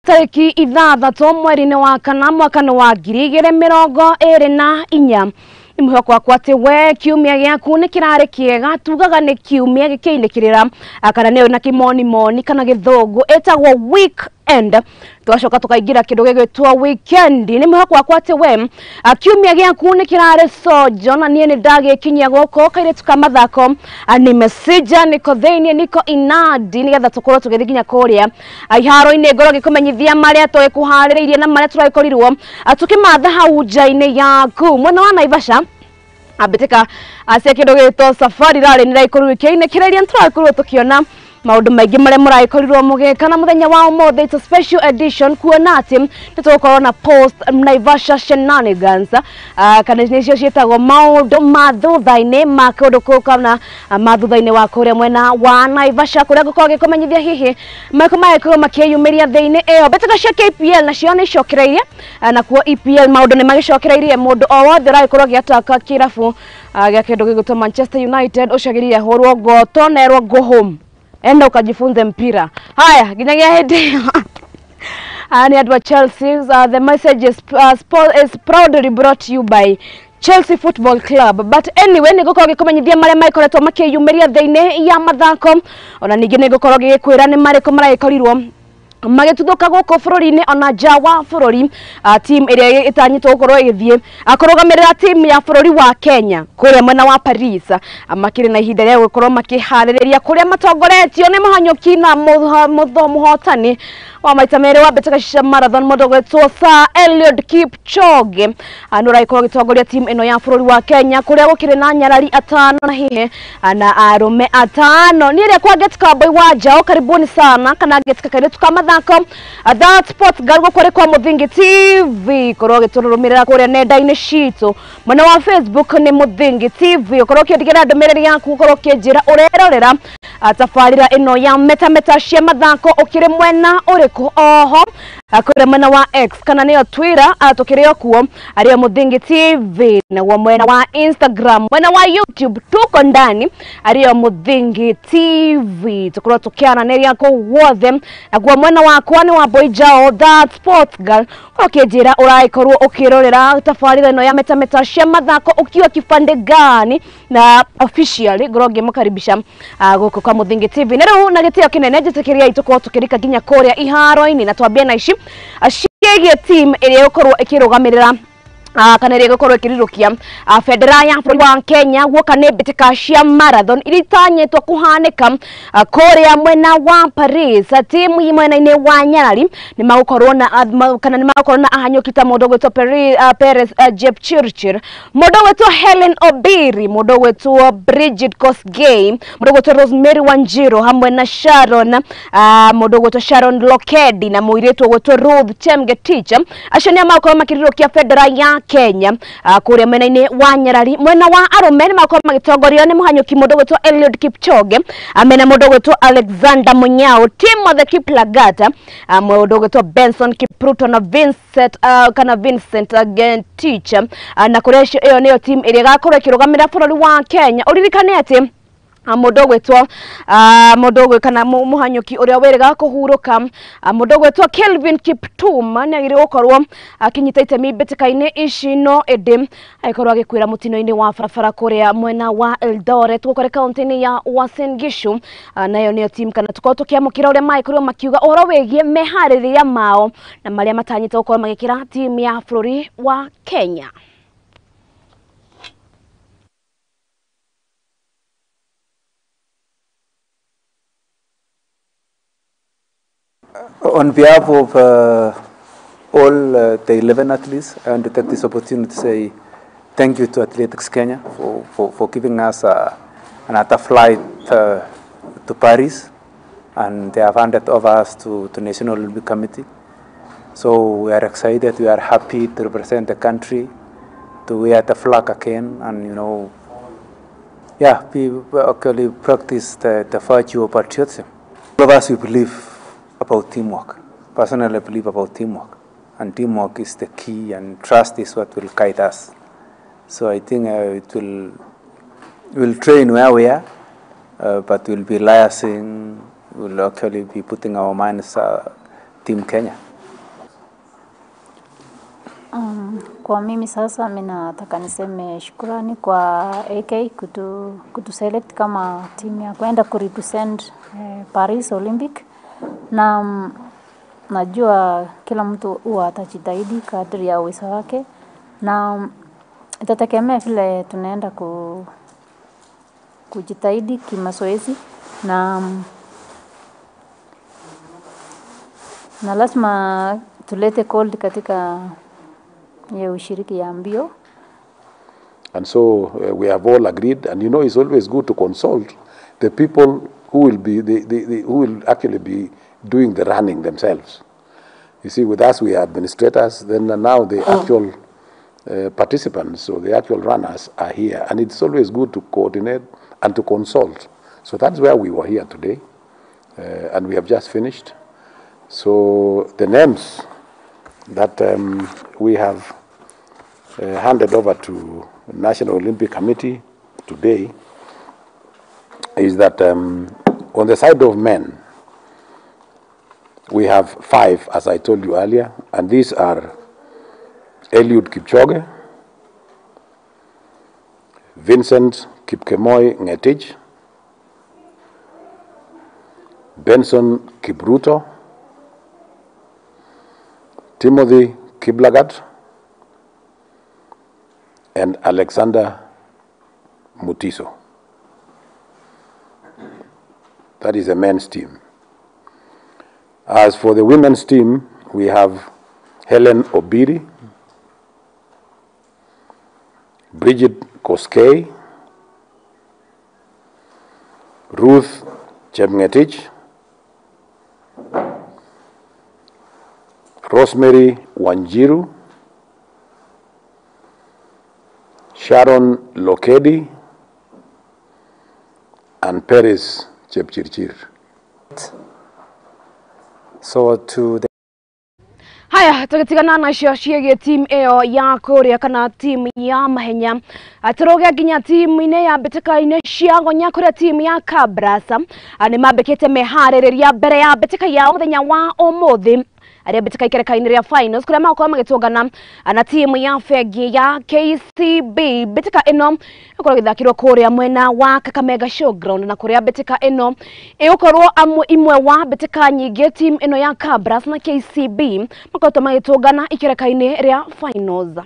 Tariki ithathatũ mweri-inĩ wa kana mwaka-inĩ wa 2024 ni mwihoko wakwa ati we kiumia giaku ni kirari kiega tugaga ni kiumia gikiinikirira kana ni na kimoni kana githungu etagwo weekend twacoka tukaingira kindu gigwitwa weekend ni mwihoko wakwa ati we kiumia giaku ni kirari sojo na nie ni ndagikinyia goko kaire tukamathako ni message niko theinie niko inadi nigetha tukorwo tugithiginya kuria iharo-ini ngoro gikumenyithia maria twikuhaririirie na maria turaikorirwo tukimatha hau nja-ini yaku mwena wa Naivasha abitika acia kindu gitwo safari rally ni raikorwo ikiinekireria turakorwo tukiona maundu maingi maria muraikorirwo mugikana muthenya wa umuthi. It's a special edition kuona ati nitugukorwo na post Naivasha shenanigans kana nicio cietagwo maundu mathutha-ini ma kundu kuu kana mathutha-ini wa kuria mwena wa Naivasha kuria gukorwo gikumenyithia hihi makorwo makiyumiria thiini iyo betika cia KPL nacio ni icokereirie na kuo EPL maundu ni magicokereirie mundu o wothe raikorwo giataka kirabu gia kindu gigutwa Manchester United ucagiririe hurwo goto nerwo go home enda ukajifunze mpira. Haya, ginyagia hedi. Ani adwa Chelsea. The message is proudly brought to you by Chelsea Football Club. But anyway, nigukorwo gikumenyithia maria maikoretwo makiyumiria thiini ya mathako. Ona ningi nigukorwo gikwira ni mariko maraikorirwo magituthuka goko bururi-ini ona nja wa bururi. Team iria itanyitwo gukorwo igithie akurugamirira team ya bururi wa Kenya kuria mwena wa Paris makiri na ihinda ria gukorwo makihaririria kuria matongoretio ni muhanyuki na muhotani wa maita meri wa Betika Marathon modogwetwo Sir Eliud Kipchoge anuraikorwo gitongoria team ino ya bururi wa Kenya kuria gukiri na nyarari atano na hihi na arume atano ni ria kwa Getka boy wajao karibuni sana kana Getka kaire tukamatha that sports gargo kore kwa Muthingi TV korwo giturumirira kuria nenda-ini citu mwena wa Facebook ni Muthingi TV korwo kiendigira ndumiriri yaku korwo kienjira urerorera tafarira ino ya meta cia mathako ukiri mwena uriku oho kuria mwena wa X kana niyo Twitter tukirio kuo ario Muthingi TV na mwena wa Instagram mwena wa YouTube tuko ndani ario Muthingi TV tukorwo tukiana neri yako wothe na kwa mwena wa kwani wa boy jao that sports girl ukienjira uraikorwo ukirorera tafarira ino ya meta cia mathako ukiwa kifande gani na officially grogi mukaribisha guko kwa Muthingi TV nero na gitio kinene njitikiria ituko tukirika ginya kuria iharo-ini na twambia na ici aciege team iria ukorwo ikirugamirira kana iria gukorwo ikirirukia federa ya bururi wa Kenya guoka ni Betika cia Marathon iritanyetwo kuhanika kuria mwena wa Paris. Timu mwena-ini wa Nyarari ni magukorwo na kana ni magukorwo na ahanyukita mundu gwetwo Perez Jepchirchir, mundu gwetwo Helen Obiri, mundu gwetwo Bridget Kosgei, mundu gwetwo Rosemary Wanjiru hamwe na Sharon mundu gwetwo Sharon Lokedi na muiretu gwetwo Ruth Chemgetich acio ni magukorwo makirirukia federa ya Kenya kuria mwena-ini wa Nyarari. Mwena wa arume ni makorwo magitongorio ni muhanyuki mundu gwetwo Eliud Kipchoge amena mundu gwetwo Alexander Munyao, Timothy Kiplagat mundu gwetwo Benson Kipruto na Vincent Gentich na kuria iyo niyo team iria gakorwo ikirugamira bururi wa Kenya. Uririkane ati mundu gwetwo kana muhanyuki uria weriga kuhuruka mundu gwetwo Kelvin Kiptum ni agire gukorwo akinyita itemi Betika-ini ici no edi aikorwo agikwira mutino-ini wa barabara kuria mwena wa Eldoret gukore kaunti-ini ya Uasin Gishu nayo niyo team kana tukorwo tukiamukira uria maikorwo makiuga uhoro wigie mehaririria mao na maria matanyita gukorwo magikira team ya bururi wa Kenya. On behalf of all the 11 athletes, I want to take this opportunity to say thank you to Athletics Kenya for giving us another flight to Paris, and they have handed over us to National Olympic Committee. So we are excited, we are happy to represent the country, to wear the flag again, and we actually practice the virtue of patriotism. All of us, we believe about teamwork. Personally, I believe about teamwork, and teamwork is the key, and trust is what will guide us. So I think we'll train where we are, but we'll be liaising. We'll actually be putting our minds Team Kenya. Kwa mimi sasa mimi nataka niseme shukrani kwa AK kutuselect kama timu ya kwenda kurepresent Paris Olympic, na najua kila mtu huwa atajitahidi kadri ya uwezo wake, na itategemea vile tunaenda kujitahidi kimazoezi, na lazima tulete gold katika ya ushiriki ya mbio. And so we have all agreed, and you know it's always good to consult the people who will be who will actually be doing the running themselves. You see, with us we are administrators, then now the actual participants, so the actual runners are here, and it's always good to coordinate and to consult. So that's where we were here today, and we have just finished. So the names that we have handed over to National Olympic Committee today is that on the side of men, we have 5, as I told you earlier, and these are Eliud Kipchoge, Vincent Kipkemoi Ngetich, Benson Kipruto, Timothy Kiblagat, and Alexander Mutiso. That is the men's team. As for the women's team, we have Helen Obiri, Bridget Koskei, Ruth Chepngetich, Rosemary Wanjiru, Sharon Lokedi, and Paris Chepchirchir. So to the Haya, tukitigana na ciege team eo ya Korea kana team ya mahenya aturoge ginya team ine ya beteka ine ciago nya Korea team ya Kabrasa ani mabekete meharereria mbere ya beteka ya muthenya wa umuthi aria beteka ikereka-ini ria finals kuria makorwo magitungana na team ya Fegi ya KCB. Beteka ino ikorwo githakirwo kuria mwena wa Kakamega Showground, na kuria beteka ino igukorwo imwe wa beteka nyingi team ino ya Kabras na KCB makorwo magitungana ikereka-ini ria finals.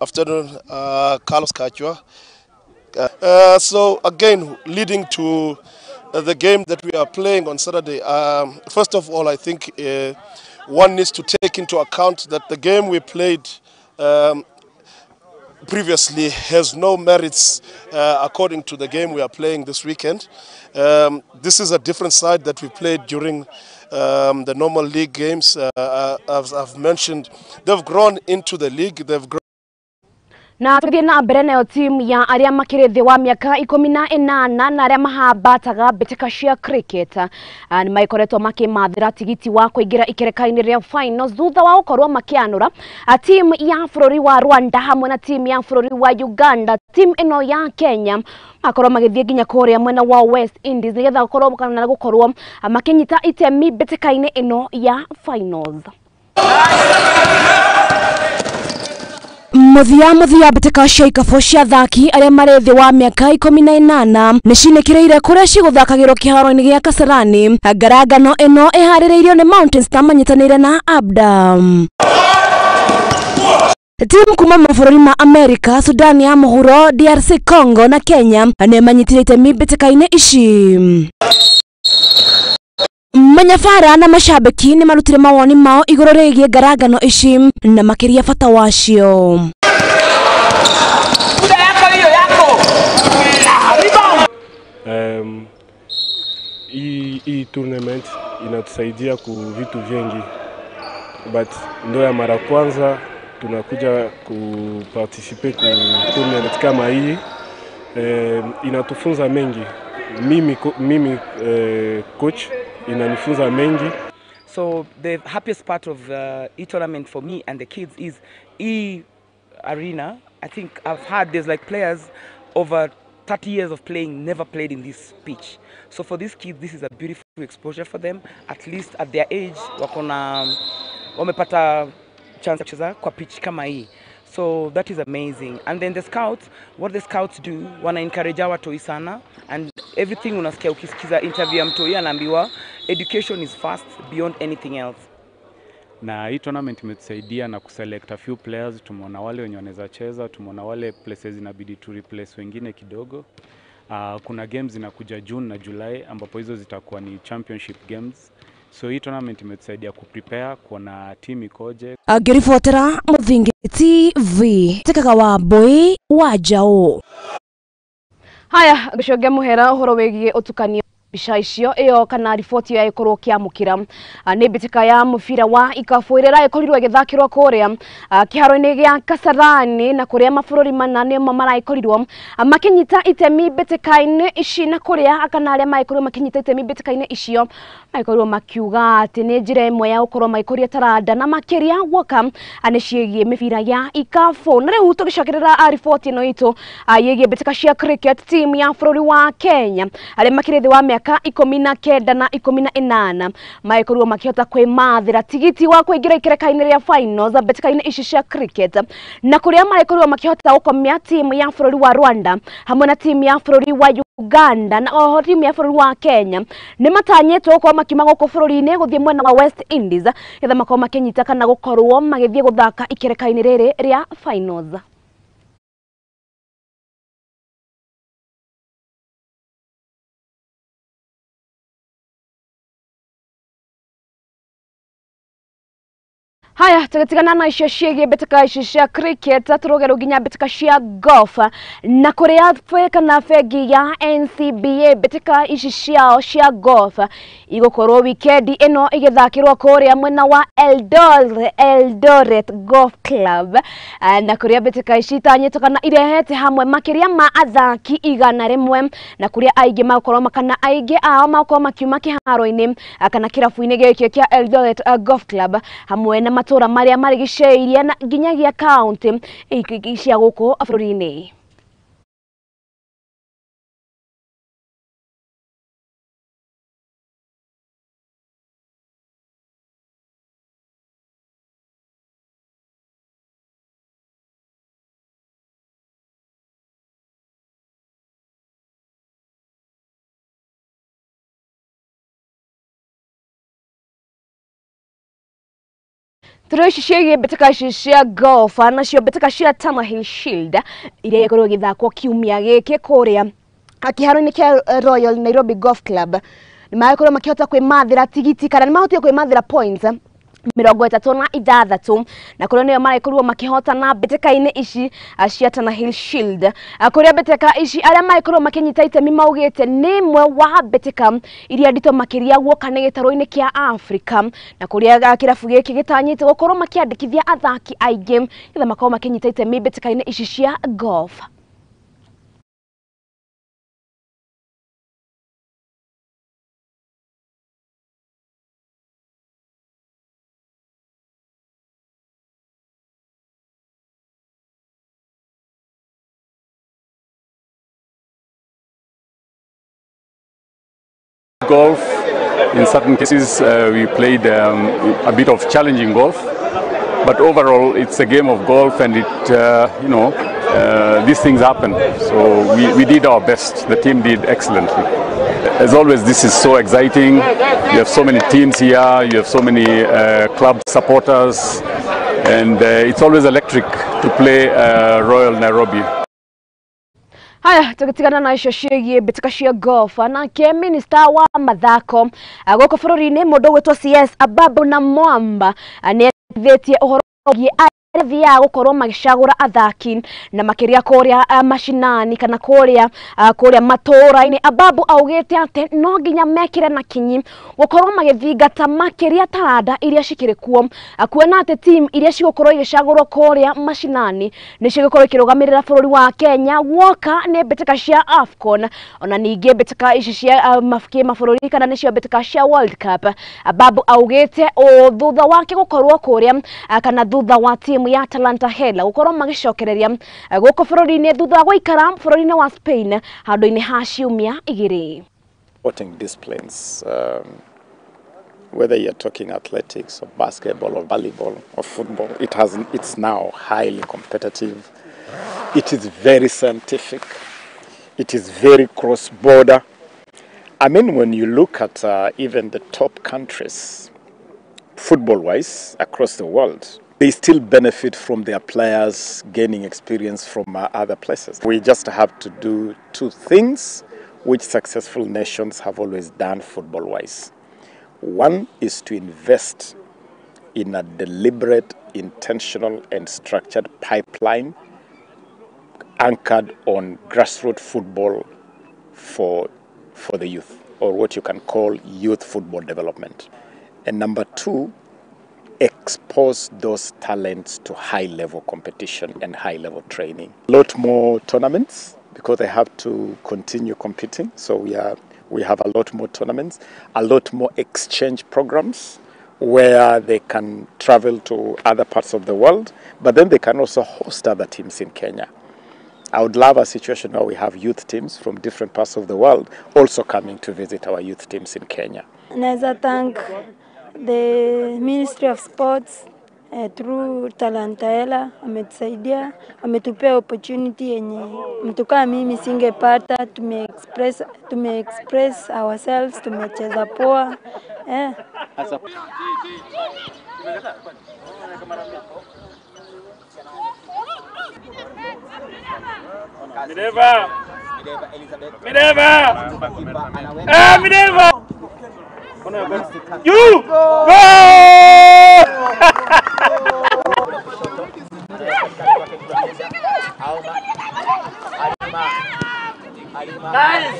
Afternoon, Carlos Kachwa. So again, leading to the game that we are playing on Saturday, first of all, I think one needs to take into account that the game we played previously has no merits according to the game we are playing this weekend. This is a different side that we played during the normal league games. As I've mentioned, they've grown into the league. They've grown. Na tuthie na mbere nayo team ya aria makire thi wa miaka 18 na aria mahambataga beteka cia cricket ni maikoretwo makimathira tigiti wa kuingira ikereka-ini ria finals thutha wa gukorwo makianura team ya bururi wa Rwanda hamwe na team ya bururi wa Uganda. Team ino ya Kenya makorwo magithie ginya kuria mwena wa West Indies nigetha gukorwo kana gukorwo makinyita itemi beteka-ini ino ya finals. Muthia beteka cia ikabo cia thaki aria mari thi wa miaka 18 ni cinekireire kuria ciguthakagirwo kiharo-ini gia Kasarani. Ngaragano ino iharireirio ni Mountain Star manyitanire na Abda. Timu kuma mabũrũri ma America, Sudan ya Mũhuro, DRC Congo na Kenya ni manyitire itemi beteka-ini ici. Manyabara na mashabiki ni marutire mawoni mao iguru rigie ngaragano ici na makiria bata wacio. Hii tournament inatusaidia ku vitu vingi, but ndio ya mara kwanza tunakuja kuparticipe ku tournament kama hii. Inatufunza mengi. Mimi coach inanifunza mengi, So the happiest part of e-tournament for me and the kids is e-arena. I think I've heard there's like players over 30 years of playing never played in this pitch. So for these kids, this is a beautiful exposure for them. At least at their age, wamepata chance kucheza kwa pitch kama hii. So that is amazing. And then the scouts, what the scouts do, wana encourage watu sana, and everything unasikia ukisikiza interview ya mtu anaambiwa education is first beyond anything else. Na hii tournament imetusaidia na kuselect a few players. Tumeona wale wenye wanaweza cheza, tumeona wale places inabidi to replace wengine kidogo. Kuna games zinakuja June na July ambapo hizo zitakuwa ni championship games. So hii tournament imetusaidia kuprepare kuona team ikoje. Agirifotera Muthingi TV tekaga wa boy wa Jao. Haya gicogea muhera uhoro wegie utukanio bica icio iyo kana riboti ya ikorwo kiamukira ni bitika ya mubira wa ikafuirira ikorirwo igithakirwo kuria kiharo-ini gia Kasarani na kuria mabururi manane mo maraikorirwo makinyita itemi bitika-ini ici na kuria kana aria maikorwo makinyita itemi bitika-ini icio maikorwo makiuga ati ni njira imwe ya gukorwo maikoria taranda na makiria gwoka aniciigie mibira ya ikafu na riu tugicokirira riboti ino itu yigie bitika cia cricket team ya bururi wa Kenya aria makirithi wa miaka 19 na 18 maikorwo makihota kwimathira tigiti wa kuingira ikereka-ini ria finals bitika-ini ici cia cricket na kuria maikorwo makihota gukomia team ya bururi wa Rwanda hamwe na team ya bururi wa Uganda na oho team ya bururi wa Kenya ni matanyetwo kwa makima guko bururi-ini guthie mwena wa West Indies getha makoma makinyita kana gukorwo magithie guthaka ikereka-ini riri ria finals. Haya tugatigana na icio ciege bitika icio cia cricket turogero ginya bitika cia golf na kuria kana fegi ya NCBA bitika icio ciao cia golf igukorwo weekend ino igithakirwo kuria mwena wa Eldoret Golf Club na kuria bitika ici tanyitwo kana irehete hamwe makiria ma athaki 100 na kuria aige makorwo makana aige ao makorwo makiuma kiharo-ini kana kirabu-ini giki kia Eldoret Golf Club hamwe na matura maria marigiceirie na nginyagia county cia guku bururi-ini. Turoishi ciege bitika cia golf na cio bitika cia Tannehill Shield iria ikorwo igithakwo kiumia giki kuria kiharo-ini kia Royal Nairobi Golf Club ni maikorwo makihota kwimathira tigiti kana ni mahotire kwimathira points 36 na kuria niyo maikorwo makihota na bitika-ini ici cia Tannehill Shield kuria bitika ici aria maikorwo makinyita itemi maugite ni imwe wa bitika iria ndito makiria gwoka ni gitaro-ini kia Africa na kuria kirabu giki gitanyite gukorwo makiandikithia athaki aige getha makorwo makinyita itemi bitika-ini ici cia golf. Golf, in certain cases we played a bit of challenging golf, but overall it's a game of golf and these things happen. So we did our best. The team did excellently. As always, this is so exciting. You have so many teams here, you have so many club supporters, and it's always electric to play Royal Nairobi. Haya tugatigana na icio ciege bitika cia golf na ke minister wa mathako goko bururi-ini mundu gwitwo CS Ababu na Mwamba ni ethetie uhoro thia gukorwo magicagura athaki na makiria kuria mashinani kana kuria matura-ini. Ababu augite ati no nginya mekire na kinyi gukorwo magithingata makiria taranda iria cikiri kuo, kuona ati team iria cigukorwo igicagurwo kuria mashinani ni cigukorwo ikirugamirira bururi wa Kenya woka ni mbitika cia AFCON ona ningi mbitika ici cia mabũrũri kana nicio mbitika cia World Cup. Ababu augite o thutha wake gukorwo kuria kana thutha wa team ya Talanta Hela gukorwo magicokereria guko bururi-ini thutha wa guikara bururi-ini wa Spain handu-ini ha ciumia igiri. Sporting disciplines, whether you're talking athletics or basketball or volleyball or football, it's now highly competitive. It is very scientific. It is very cross-border. I mean, when you look at even the top countries, football-wise, across the world, they still benefit from their players gaining experience from other places. We just have to do two things which successful nations have always done football-wise. One is to invest in a deliberate, intentional, and structured pipeline anchored on grassroots football for the youth, or what you can call youth football development. And number two, expose those talents to high-level competition and high-level training. A lot more tournaments because they have to continue competing. So we have a lot more tournaments, a lot more exchange programs where they can travel to other parts of the world, but then they can also host other teams in Kenya. I would love a situation where we have youth teams from different parts of the world also coming to visit our youth teams in Kenya. Naweza thank the Ministry of Sports through Talanta Hela, ametusaidia, ametupea opportunity yenye mtu kama mimi singepata. Tume-express ourselves, tumecheza poa. Minerva! You! Go! Nice!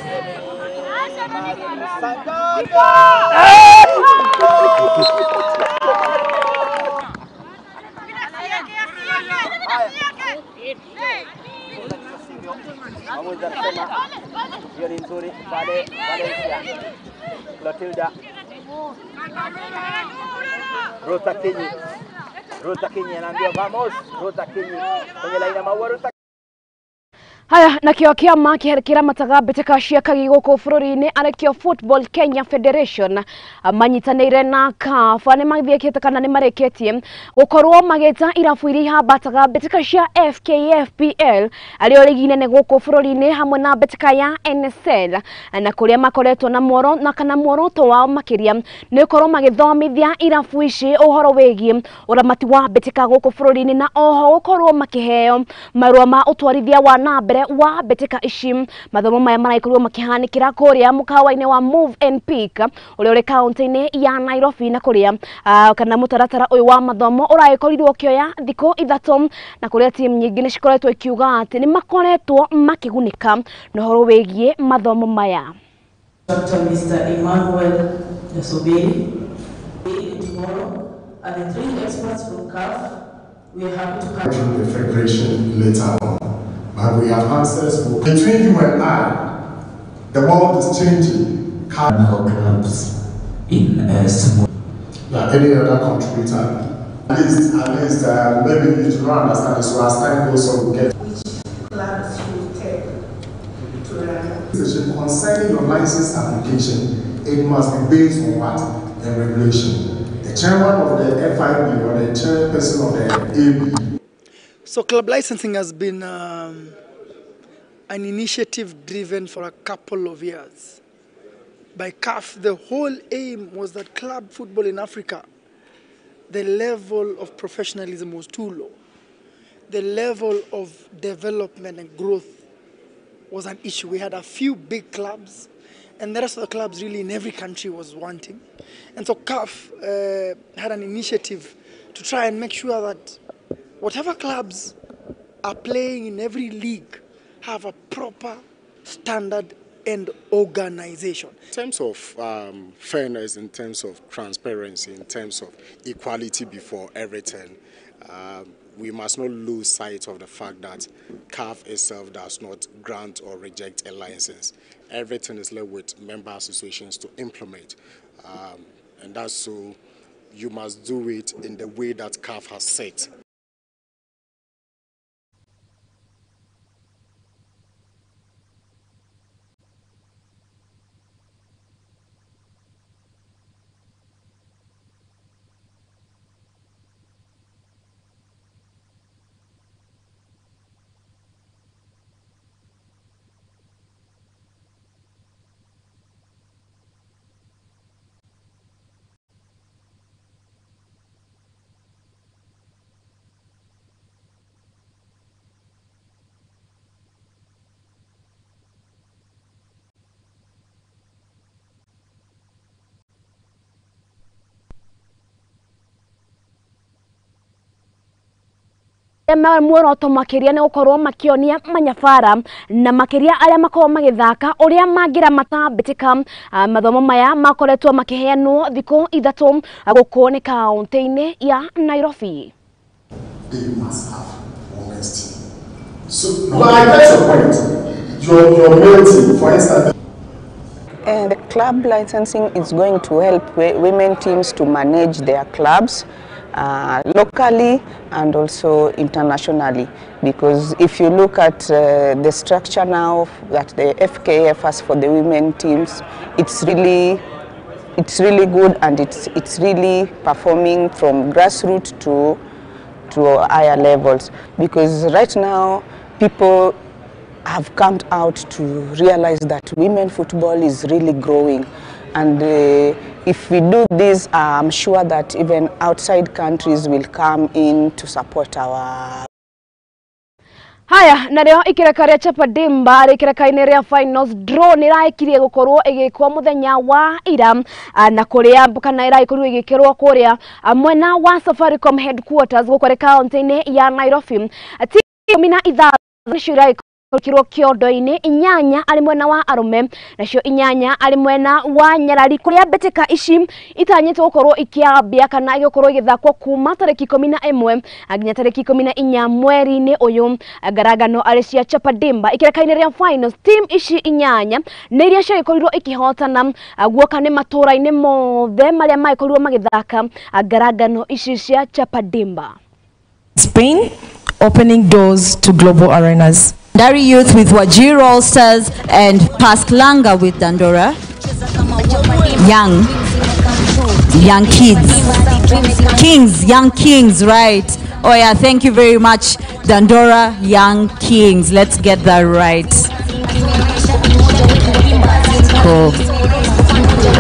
Clotilda Rosa Kinyi anaambiwa vamos. Rosa Kinyi kwenye laini maua. Rosa Haya na kio kiama kiherekera mataga mbĩtĩka cia kagi gũkũ bũrũri-inĩ arekio Football Kenya Federation manyitanĩire na CAF nĩ mathiĩkĩte kana nĩ marĩkĩtie gũkorwo magĩta irabu iria ihambataga mbĩtĩka cia FKFPL arĩa rigi-inĩ nĩ gũkũ bũrũri-inĩ hamwe na mbĩtĩka ya NSL na kũrĩa makoretwo na muoro na kana muoroto wao makĩria nĩ gũkorwo magĩthomithia irabu ici ũhoro wĩgiĩ ũramati wa mbĩtĩka gũkũ bũrũri-inĩ na oho gũkorwo makĩheo marũa ma ũtwarithia wa nambere wa mbĩtĩka ici. Mathomo maya maraikorwo makihanikira kuria mukawa-inĩ wa Move and Pick ũrĩa ũrĩ kaunti-inĩ ya Nairobi na kuria kana mũtaratara ũyũ wa mathomo ũraikorirwo kioya thikũ ithatũ na kuria timu nyingĩ nĩ cikoretwo ikiuga atĩ nĩ makoretwo makĩgunĩka na ũhoro wĩgiĩ mathomo maya. Dr. Mr. Emmanuel Yasobiri tomorrow and the three experts from CAF. We are happy to have the federation later on. But we have answers for between you and I. The world is changing. Clubs in like any other contributor. At least maybe you should not understand this. So as time goes on, we get which clubs should take to run. Concerning your license application, it must be based on what? The regulation. The chairman of the FIB or the chairperson of the AB. So club licensing has been an initiative driven for a couple of years. By CAF, the whole aim was that club football in Africa, the level of professionalism was too low. The level of development and growth was an issue. We had a few big clubs, and the rest of the clubs really in every country was wanting. And so CAF had an initiative to try and make sure that whatever clubs are playing in every league have a proper standard and organization. In terms of fairness, in terms of transparency, in terms of equality before everything, we must not lose sight of the fact that CAF itself does not grant or reject a license. Everything is left with member associations to implement. And that's so you must do it in the way that CAF has set. muoroto makiria ne gukorwo makionia manyabara na makiria aria makorwo magithaka uria mangira matambitika mathomo maya makoretwo makiheanwo thiko ithatu guko ni kaunti-ini ya Nairobi. They must have honesty. So, no, I get your point. Your main team, for instance. The club licensing is going to help women teams to manage their clubs locally and also internationally, because if you look at the structure now that the FKF has for the women teams, it's really good, and it's really performing from grassroots to higher levels, because right now people have come out to realize that women football is really growing, and if we do this, I'm sure that even outside countries will come in to support our. Haya, na leo ikirekaria Chapa Dimba ikirekaine ria finals draw niraikirie gukorwo igikwo muthenya wa ira na kuria kana iraikorwo igikirwo kuria mwena wa Safaricom headquarters gukore county-ini ya Nairobi. Timu na itha nishira kirwo kiondo-ini inyanya ari mwena wa arume nacio inyanya ari mwena wa Nyarari, kuria mbetika ici itanyitwo gukorwo ikiambia kana igkorwo igithakwo kuma tariki 11 nginya tariki 14 mweri-ini uyu. Ngaragano ari cia Chapa Dimba ikirekaine ria finals, team ici inyanya ni iria ciakorirwo ikihotana guoka ni matura-ini mothe maria maikorirwo magithaka ngaragano ici cia Chapa Dimba. Spain opening doors to global arenas. Dari Youth with Wajir All Stars and Pasklanga with Dandora. Young kids. Young Kings, right. Oh yeah, thank you very much, Dandora Young Kings. Let's get that right. Cool.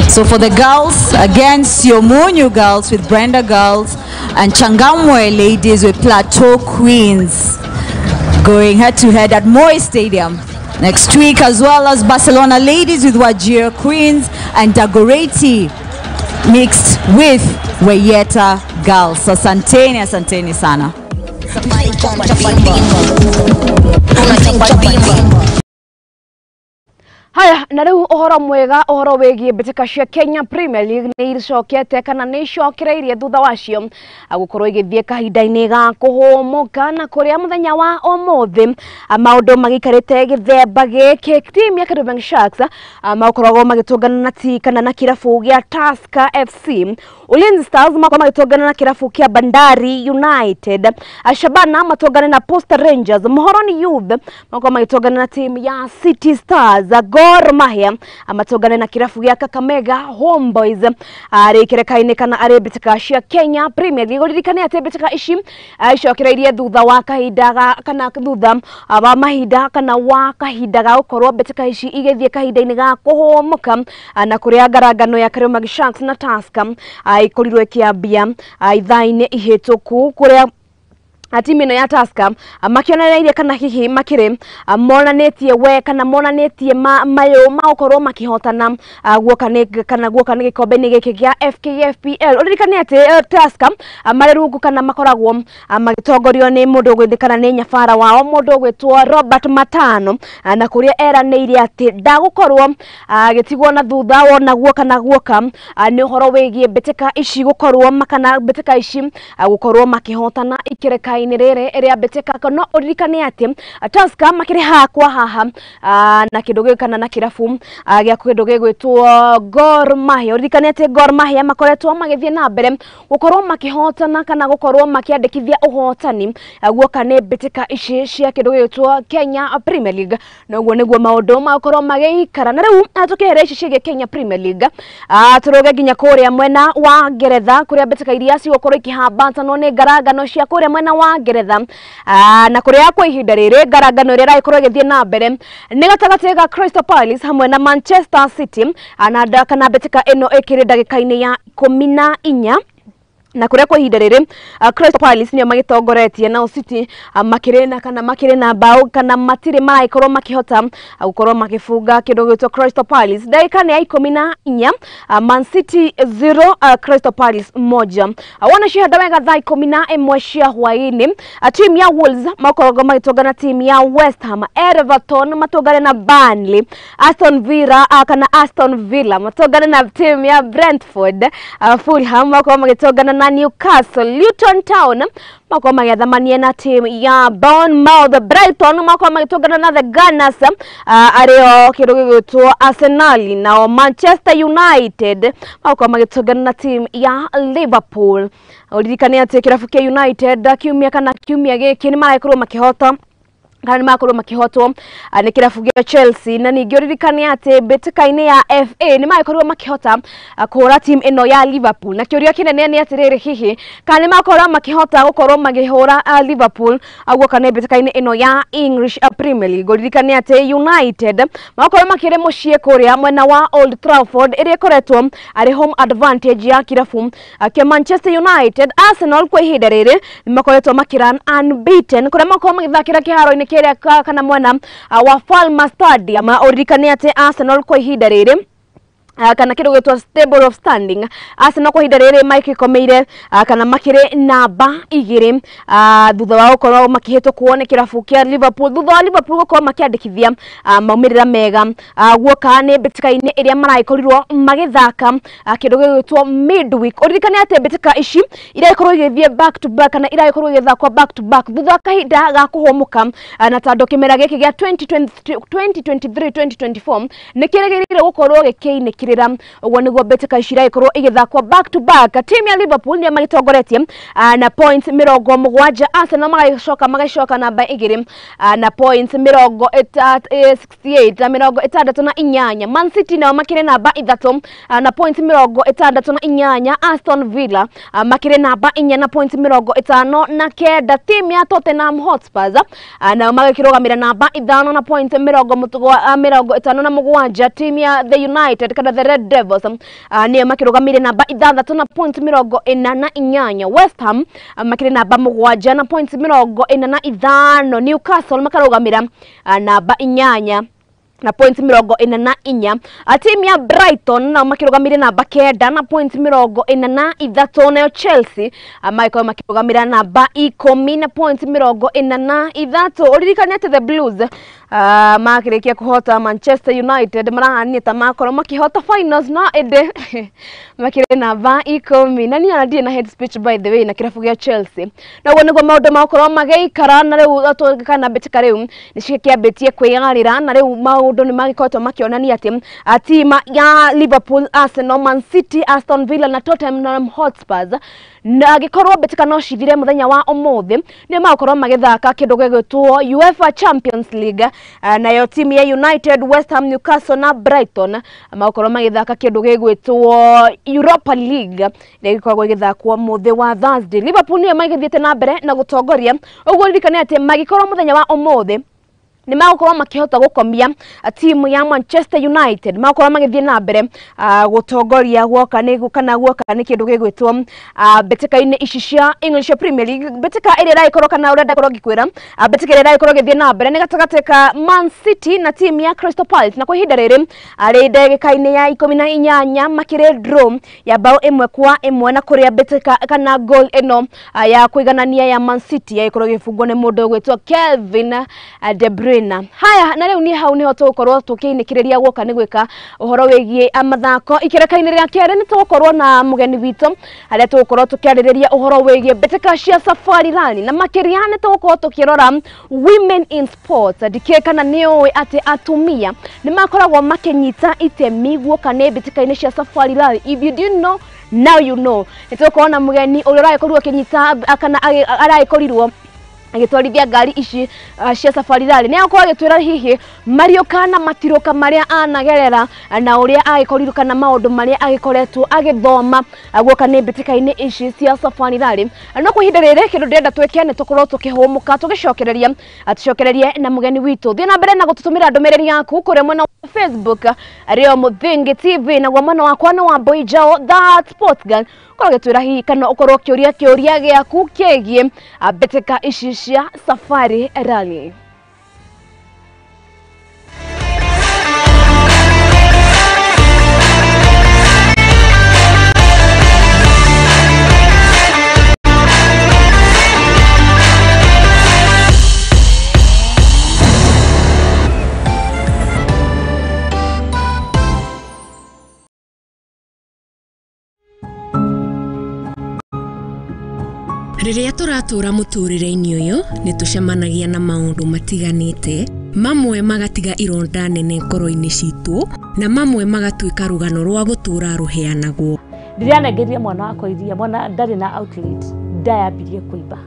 So for the girls, against Siomunyu girls with Brenda girls and Changamwe ladies with Plateau Queens. Going head-to-head at Moi Stadium next week, as well as Barcelona ladies with Wajir Queens and Dagoretti mixed with Weyeta girls. So asanteni sana. Haya, na riu uhoro mwega, uhoro wegie mbitika cia Kenya Premier League ni iricokete kana ni icokereirie thutha wacio gukorwo igithie kahinda-ini ga kuhumuka, na kuria muthenya wa umuthi maundu magikarite githemba giki. Team ya Kariobangi Sharks makoragwo magitungana na kana na kirabu gia Tusker FC. Ulinzi Stars makoragwo magitungana na kirabu kia Bandari United. Shabana matungana na Posta Rangers. Muhoroni Youth makoragwo magitungana na team ya City Stars. Gor Mahia amatogana na kirafu ya Kakamega Homeboys arikirekaine kana arebitika cia Kenya Premier League. Ririkane atebitika ici icokereirie thutha wa kahinda kana thutha wa mahinda kana wa kahinda ga gukorwo betika ici igithie kahinda-ini ga kuhumuka, na kuria ngaragano ya Kariobangi Sharks na Tusker ikorirwo ikiambia ithaa-ini ihituku, kuria timu ino ya Tusker makionereirie kana hihi makire monanetie we kana monanetie mayo maokorwo makihotana guoka ni gikombe-ini giki gia FKFPL. Uririkane ati Tusker marerungu kana makoragwo magitongorio ni mundu gwithikana ni nyabara wao mundu gwitwo Robert Matano na kuria eraneirie ati ndagukorwo gitigwo na thutha wona guoka ni uhoro wigie mbitika ici gukorwo makana mbitika ici gukorwo makihotana ikireka inirere ria mbitika kono. Uririkane ati Tusker makire hakwa haha na kindu kana na kirafu gia kindu gwitwo Gor Mahia. Uririkane ati Gor Mahia makoretwo magithie na mbere gukorwo makihotana kana gukorwo makiandikithia uhotani guoka ni mbitika ici cia kindu gwitwo Kenya Premier League. Noguo niguo maundu makorwo magikara na riu atukihere ici cia Kenya Premier League turoge ginya kuria mwena wa Ngeretha kuria mbitika iria cigukorwo ikihambatanwo ni ngaragano cia kuria mwena wa Ngeretha na kuria kwa ihinda riri ngaragano ria raikorwo igithie na mbere ni gatagati ga Crystal Palace hamwe na Manchester City na kana mbitika ino ikiri ndagika-ini ya 14 na kuria kwa ihinda riri Crystal Palace nio magitongoretie na City makire na bao kana matire maikorwo makihota gukorwo makifunga kindu gitwo Crystal Palace ndagika ni ya 14 Man City 0 Crystal Palace 1 wana shihada wega thaa 11 cia hwaini timu ya Wolves makoragwo magitongana timu ya West Ham, Everton matongane na Burnley, Aston Villa matongane na timu ya Brentford, Fulham makoragwo magitongana na Newcastle, Luton Town makoragwo magithamania na timu ya Bournemouth, Brighton makoragwo magitongana na the Gunners ario kindu gigwitwo Arsenal, na Manchester United makoragwo magitongana na timu ya Liverpool. Uririkane ati kirafu kia United kiumia giki ni marakorwo makihota kana makorwo makihotwo ni kirafu gia Chelsea, na ningi uririkane ati mbitika-ini ya FA ni makorwo makihota kuhura team ino ya Liverpool, na kiuria kinene ni ati riri hihi kana makorwo makihota gukorwo magihura Liverpool agwo kana mbitika-ini ino ya English Premier League. Uririkane ati United makorwo makire mucie kuria mwena wa Old Trafford iri koretwo ari home advantage ya kirafu kia Manchester United. Arsenal kwa ihinda riri ni makoretwo makiran unbeaten kuria makorwo magithakira kiharo-ini kiria kana mwena wa Falmer Stadium. Uririkane ati Arsenal kwa ihinda riri kana kindu gitwa stable of standing Arsenal kwa ihinda riri makikomeire kana makire namba 2 thutha wa gukorwo makihitwo kuone kirafu kia Liverpool, thutha wa Liverpool gukorwo makiandikithia maumirira mega guoka ni mbitika-ini iria maraikorirwo magithaka kindu gitwa midweek. Uririkane ati mbitika ici iria ikorwo igithie back to back kana iria ikorwo igithakwa back to back thutha wa kahinda ga kuhomuka na tando kimera giki gia 2023-2024 nikirigirire gukorwo gikiine uguo niguo mbitika ici ikorwo igithakwa back to back. Timu ya Liverpool ni magitongoretie na points 70, Arsenal magacoka namba 2 na points 68 na 68. Man City nao makire namba 3 na points 68. Aston Villa makire namba 4 na points 59. Timu ya Tottenham Hotspurs nao magikirugamira namba 5 na points 57. Timu ya The United kana the Red Devils ni makirugamire namba 6 na points 48. West Ham makire namba 7 na points 45. Newcastle makarugamira namba 8 na points 44. Timu ya Brighton na makirugamire namba 9 na points 43. Nayo Chelsea maiko makirugamira namba 10 na points 43. Uririkane ati the Blues makirikia kuhota Manchester United marahania ta makorwo makihota finals na ende makire namba 10 na ni anadie na head speech by the way na kirafu gia Chelsea. Na uguo niguo maundu makorwo mageikara na riu atugikana mbitika riu ni cikiambitie kwiyarira na riu maundu ni magikoretwo makionania ati tima ya Liverpool, Arsenal, Man City, Aston Villa na Tottenham Hotspurs na gikorwo mbitika no cithire muthenya wa umuthi ni makorwo magithaka kindu gigwitwo UEFA Champions League. Nayo timu ya United, West Ham, Newcastle na Brighton makorwo magithaka kindu gigwitwo Europa League na gikorwo githakwo muthi wa Thursday. Liverpool ni magithiete na mbere na gutongoria uguo ririkane ati magikorwo muthenya wa umuthi ni magũkorwo makĩhota gũkomia timu ya Manchester United magũkorwo magĩthiĩ na mbere gũtongoria guoka nĩ kĩndũ gĩgwĩtwo mbĩtĩka-inĩ ici cia English Premier League. Mbĩtĩka ĩrĩa ĩragĩkorwo kana ũrĩa ndakorwo ngĩkwĩra mbĩtĩka ĩrĩa ĩragĩkorwo gĩthiĩ na mbere nĩ gatagatĩ ka Man City na timu ya Crystal Palace, na kwa ihinda rĩrĩ arĩ ndagĩka-inĩ ya 18 makĩrĩ draw ya bao 1-1, na kũrĩa mbĩtĩka kana goal ĩno ya kũiganania ya Man City yagĩkorwo gĩbungwo nĩ mũndũ ũgwĩtwo Kevin De Bruyne. Haya, na rĩu niĩ hau nĩho tũgũkorwo tũkĩinĩkĩrĩria guoka nĩ gwĩka ũhoro wĩgiĩ mathako. Ikereka-inĩ rĩa kerĩ nĩ tũgũkorwo na mũgeni witũ arĩa tũgũkorwo tũkĩarĩrĩria ũhoro wĩgiĩ mbĩtĩka cia Safari Rally, na makĩria nĩ tũgũkorwo tũkĩrora women in sports. Ndikĩrĩ kana nĩ ũĩ atĩ atumia nĩ makoragwo makĩnyita itemi guoka nĩ mbĩtĩka-inĩ cia Safari Rally. If you didn't know, now you know. Nĩ tũgũkorwo na mũgeni ũrĩa ũragĩkorirwo akĩnyita kana aragĩkorirwo agĩtwarithia ngari ici cia Safari Rally. Nĩ akorwo agĩtwĩra hihi mariũka na matirũka marĩa anagerera na ũrĩa agĩkorirwo kana maũndũ marĩa agĩkoretwo agĩthoma guoka nĩ mbĩtĩka-inĩ ici cia Safari Rally. No kwa ihinda rĩrĩ kĩndũ ndĩrenda twĩke nĩ tũkorwo tũkĩhũmũka tũcokereria na mũgeni witũ. Thiĩ na mbere na gũtũtũmĩra ndũmĩrĩri yaku kũrĩa mwena wa Facebook arĩo Mũthingi TV, na gwa mwena wakwa nĩ wa Boy Jao That Sports Girl. Korwo gĩtwĩra hihi kana ũkorwo kĩũria gĩaku kĩgiĩ mbĩtĩka ici cia Safari Rally. Rĩrĩa tũratũra mũtũrĩre-inĩ ũyũ nĩ tũcemanagia na maũndũ matiganĩte, mamwe magatiga ironda nene ngoro-inĩ citũ na mamwe magatuĩka rũgano rwa gũtũra rũheanagwo. Ndĩranengeria mwana wakwa iria, mwana ndarĩ na outlet, nda yambirie kũimba,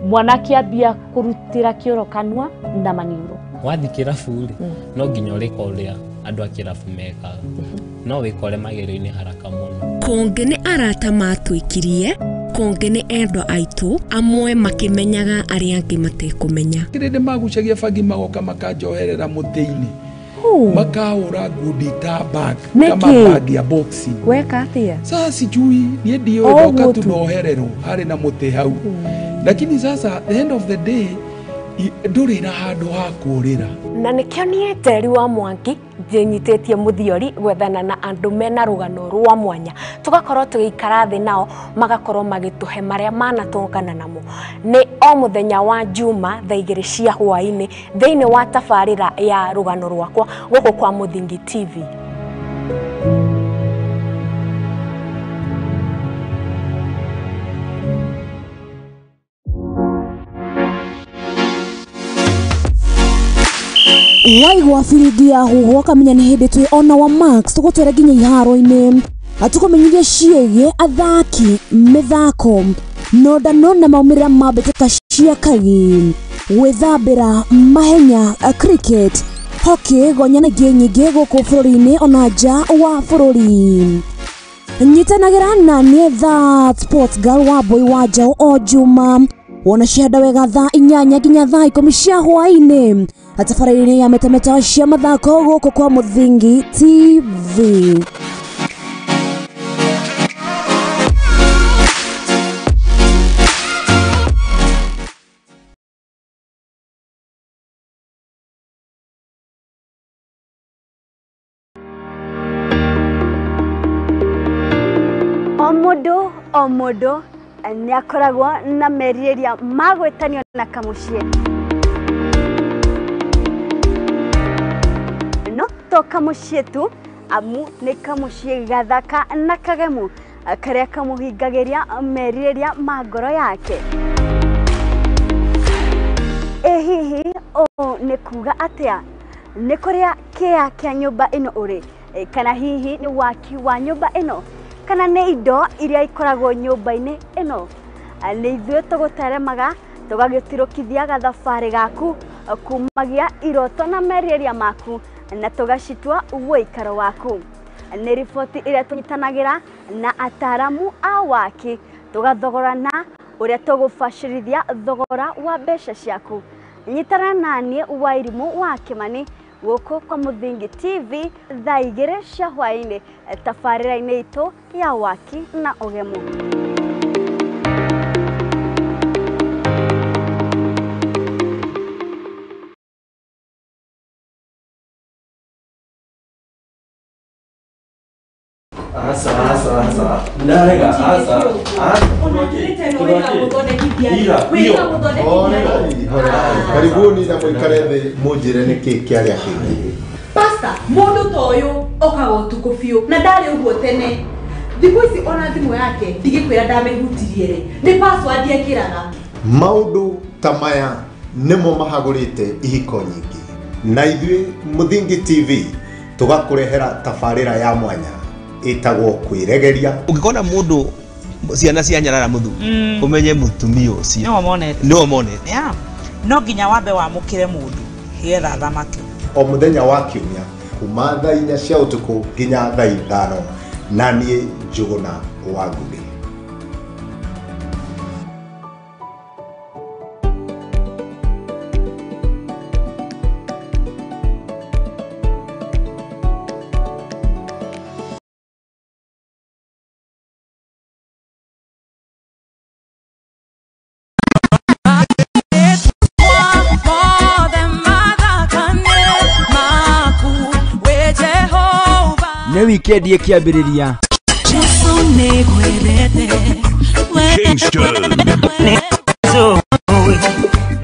mwana akĩambia kũrutĩra kĩoro kanua na maniũrũ. Wathi kĩrabu no nginya ũrĩka ũrĩa andũ a kĩrabu mekaga, no wĩkore magerio-inĩ haraka mũno. Konge nĩ arata matwĩkirie, konge nĩ endwa aitũ, amwe makĩmenyaga arĩa angĩ matekũmenya. Kĩrĩndĩ magucagia bangi magoka makanjoherera mũtĩ-inĩ, makahũra ngundi ta bag kama bag ya boxing. Weka atĩa? Sasa sijui niĩ ndiũĩ ndoka tu ndohererwo harĩ na mũtĩ hau, lakini sasa the end of the day ndũrĩ na handũ ha kũũrĩra. Na nĩkĩo niĩ Njeri wa Mwangi njĩnyitĩtie mũthiori gwethana na andũ mena rũgano rwa mwanya, tũgakorwo tũgĩikara thĩ nao magakorwo magĩtũhe marĩa manatũngana namo. Nĩ o mũthenya wa Juma thaa 2 cia hwaĩ-inĩ thĩinĩ wa tabarĩra ya rũgano rwakwa gũkũ kwa Mũthingi TV. Waigua biridi ya huho kamenya nĩ hĩndĩ twĩ ona wa Max tũgũtwara nginya iharo-inĩ atũkũmenyithia ciĩgiĩ athaki, mĩthako, nondano na maumĩrĩra ma mbĩtĩka cia kagi, gwĩthambĩra, mahenya, cricket, hockey, gonya na ingĩ nyingĩ gũkũ bũrũri-inĩ ona nja wa bũrũri. Nyitanagĩra na niĩ That Sports Girl wa Boy wa Jao o Juma wona cianda wega thaa 8 nginya thaa 10 cia hwaĩ-inĩ tabarĩra-inĩ ya metameta cia mathako gũkũ kwa Mũthingi TV. O mũndũ nĩ akoragwo na merirĩria magwĩtanio na kamũciĩ. No to kamũciĩ tu, amu nĩ kamũciĩ gathaka na kagemu karĩa kamũhingagĩria merirĩria ma ngoro yake. Hihi ũũ nĩ kuga atĩa? Nĩ kũrĩa kĩa kĩa nyũmba ĩno ũrĩ, kana hihi nĩ waki wa nyũmba ĩno, kana nĩ indo iria ikoragwo nyũmba-inĩ ĩno. Nĩ ithuĩ tũgũteremaga tũgagĩtirũkithia gathabarĩ gaku kumagia iroto na merirĩria maku na tũgacitua ũikaro waku. Nĩ riboti ĩrĩa tũnyitanagĩra na ataramu a waki, tũgathogorana ũrĩa tũgũbacĩrithia thogora wa mbeca ciaku. nyitana nanie Wairimu wa Kimani gũkũ kwa Mũthingi TV thaa 2 cia hwaĩ-inĩ tabarĩra-inĩ itũ ya waki na ũgemu. Karibuni na mwikare thĩ mũnjĩre nĩkĩ kĩarĩa kĩngĩ. Pastor, mũndũ ta ũyũ okaga ũtukũ biũ na ndarĩ ũguo tene. Thikũ ici ona thimũ yake ndigĩkwĩra ndamĩhutirie rĩ, nĩ password ekĩraga. Maũndũ ta maya nĩmo mahagũrĩte ihiko nyingĩ. Na ithuĩ Mũthingi TV tũgakũrehera tabarĩra ya mwanya ĩtagwo kwĩregeria. Ũngĩkona mũndũ ciana cia nyarara muthu umenye mutumia ucio no monete no nginya wambe wamukire mundu hietha thamake o muthenya wa kiumia kuma thaa 4 cia utuku nginya thaa 5 na niĩ Njuguna wa Ngugi. Ne weekend yekiambiriria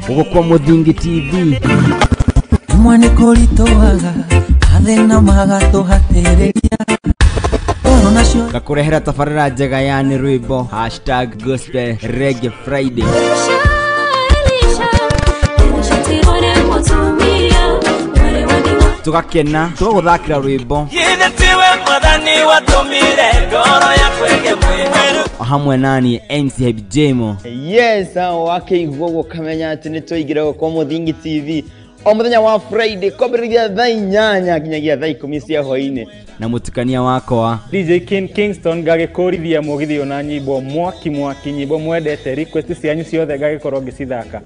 ugo kwa Mũthingi TV mwane koritoaga athena magatuhatĩrĩria gakurehera tabarĩra njega ya nĩ rwĩmbo #gospel reggae friday tugakena tuguthakira rwĩmbo hamwe nani MC Hebjemo. Yes, wakeigwo gukamenya ati nitũigire kwa Mũthingi TV o muthenya wa Friday kwambĩrĩria thaa 8 nginyagia thaa 10 cia hwaĩ-inĩ na mũtukania wakwa DJ Kingston gagĩkũrithia mũgithi na nyimbo mwaki nyimbo mwendete request cianyu ciothe gagĩkorwo ngĩcithaka.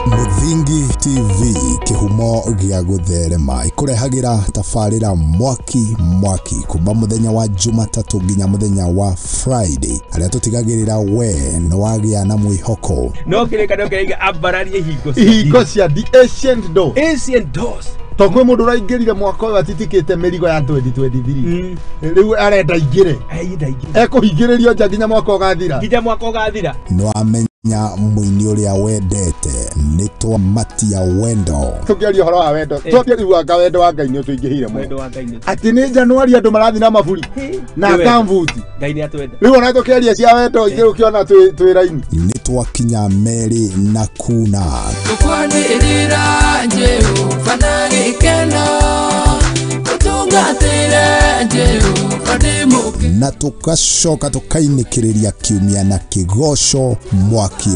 Mũthingi TV kihumo gĩa gũtherema ĩkũrehagĩra tabarĩra mwaki kuma mũthenya wa Jumatatu nginya mũthenya wa Friday arĩa tũtigagĩrĩra we nĩ wagĩa na mwĩhoko no kĩrĩkanĩro kĩrĩa ambararie hingo cia the ancient doors Tokwe mundu raingirire mwaka uyu atitikite mirigo ya 2023 riu arenda ingire ekuhingiririo nja nginya mwaka ugathira no amenya muini uria wendete ni twamatia wendo tukiaria horo wa wendo tukiaria wendo wa Ngai ni tuingihire mu ati ni Januari andu marathi na maburi na kamvuti Ngai ni atwenda riu ona tukiaria cia wendo ingi ukiona twi raini ni twakinya Meri na Kuna tukwanirira njeu fanagi keno kutungatire njeu fadimu na tukacoka tukainikiriria kiumia na kigosho mwaki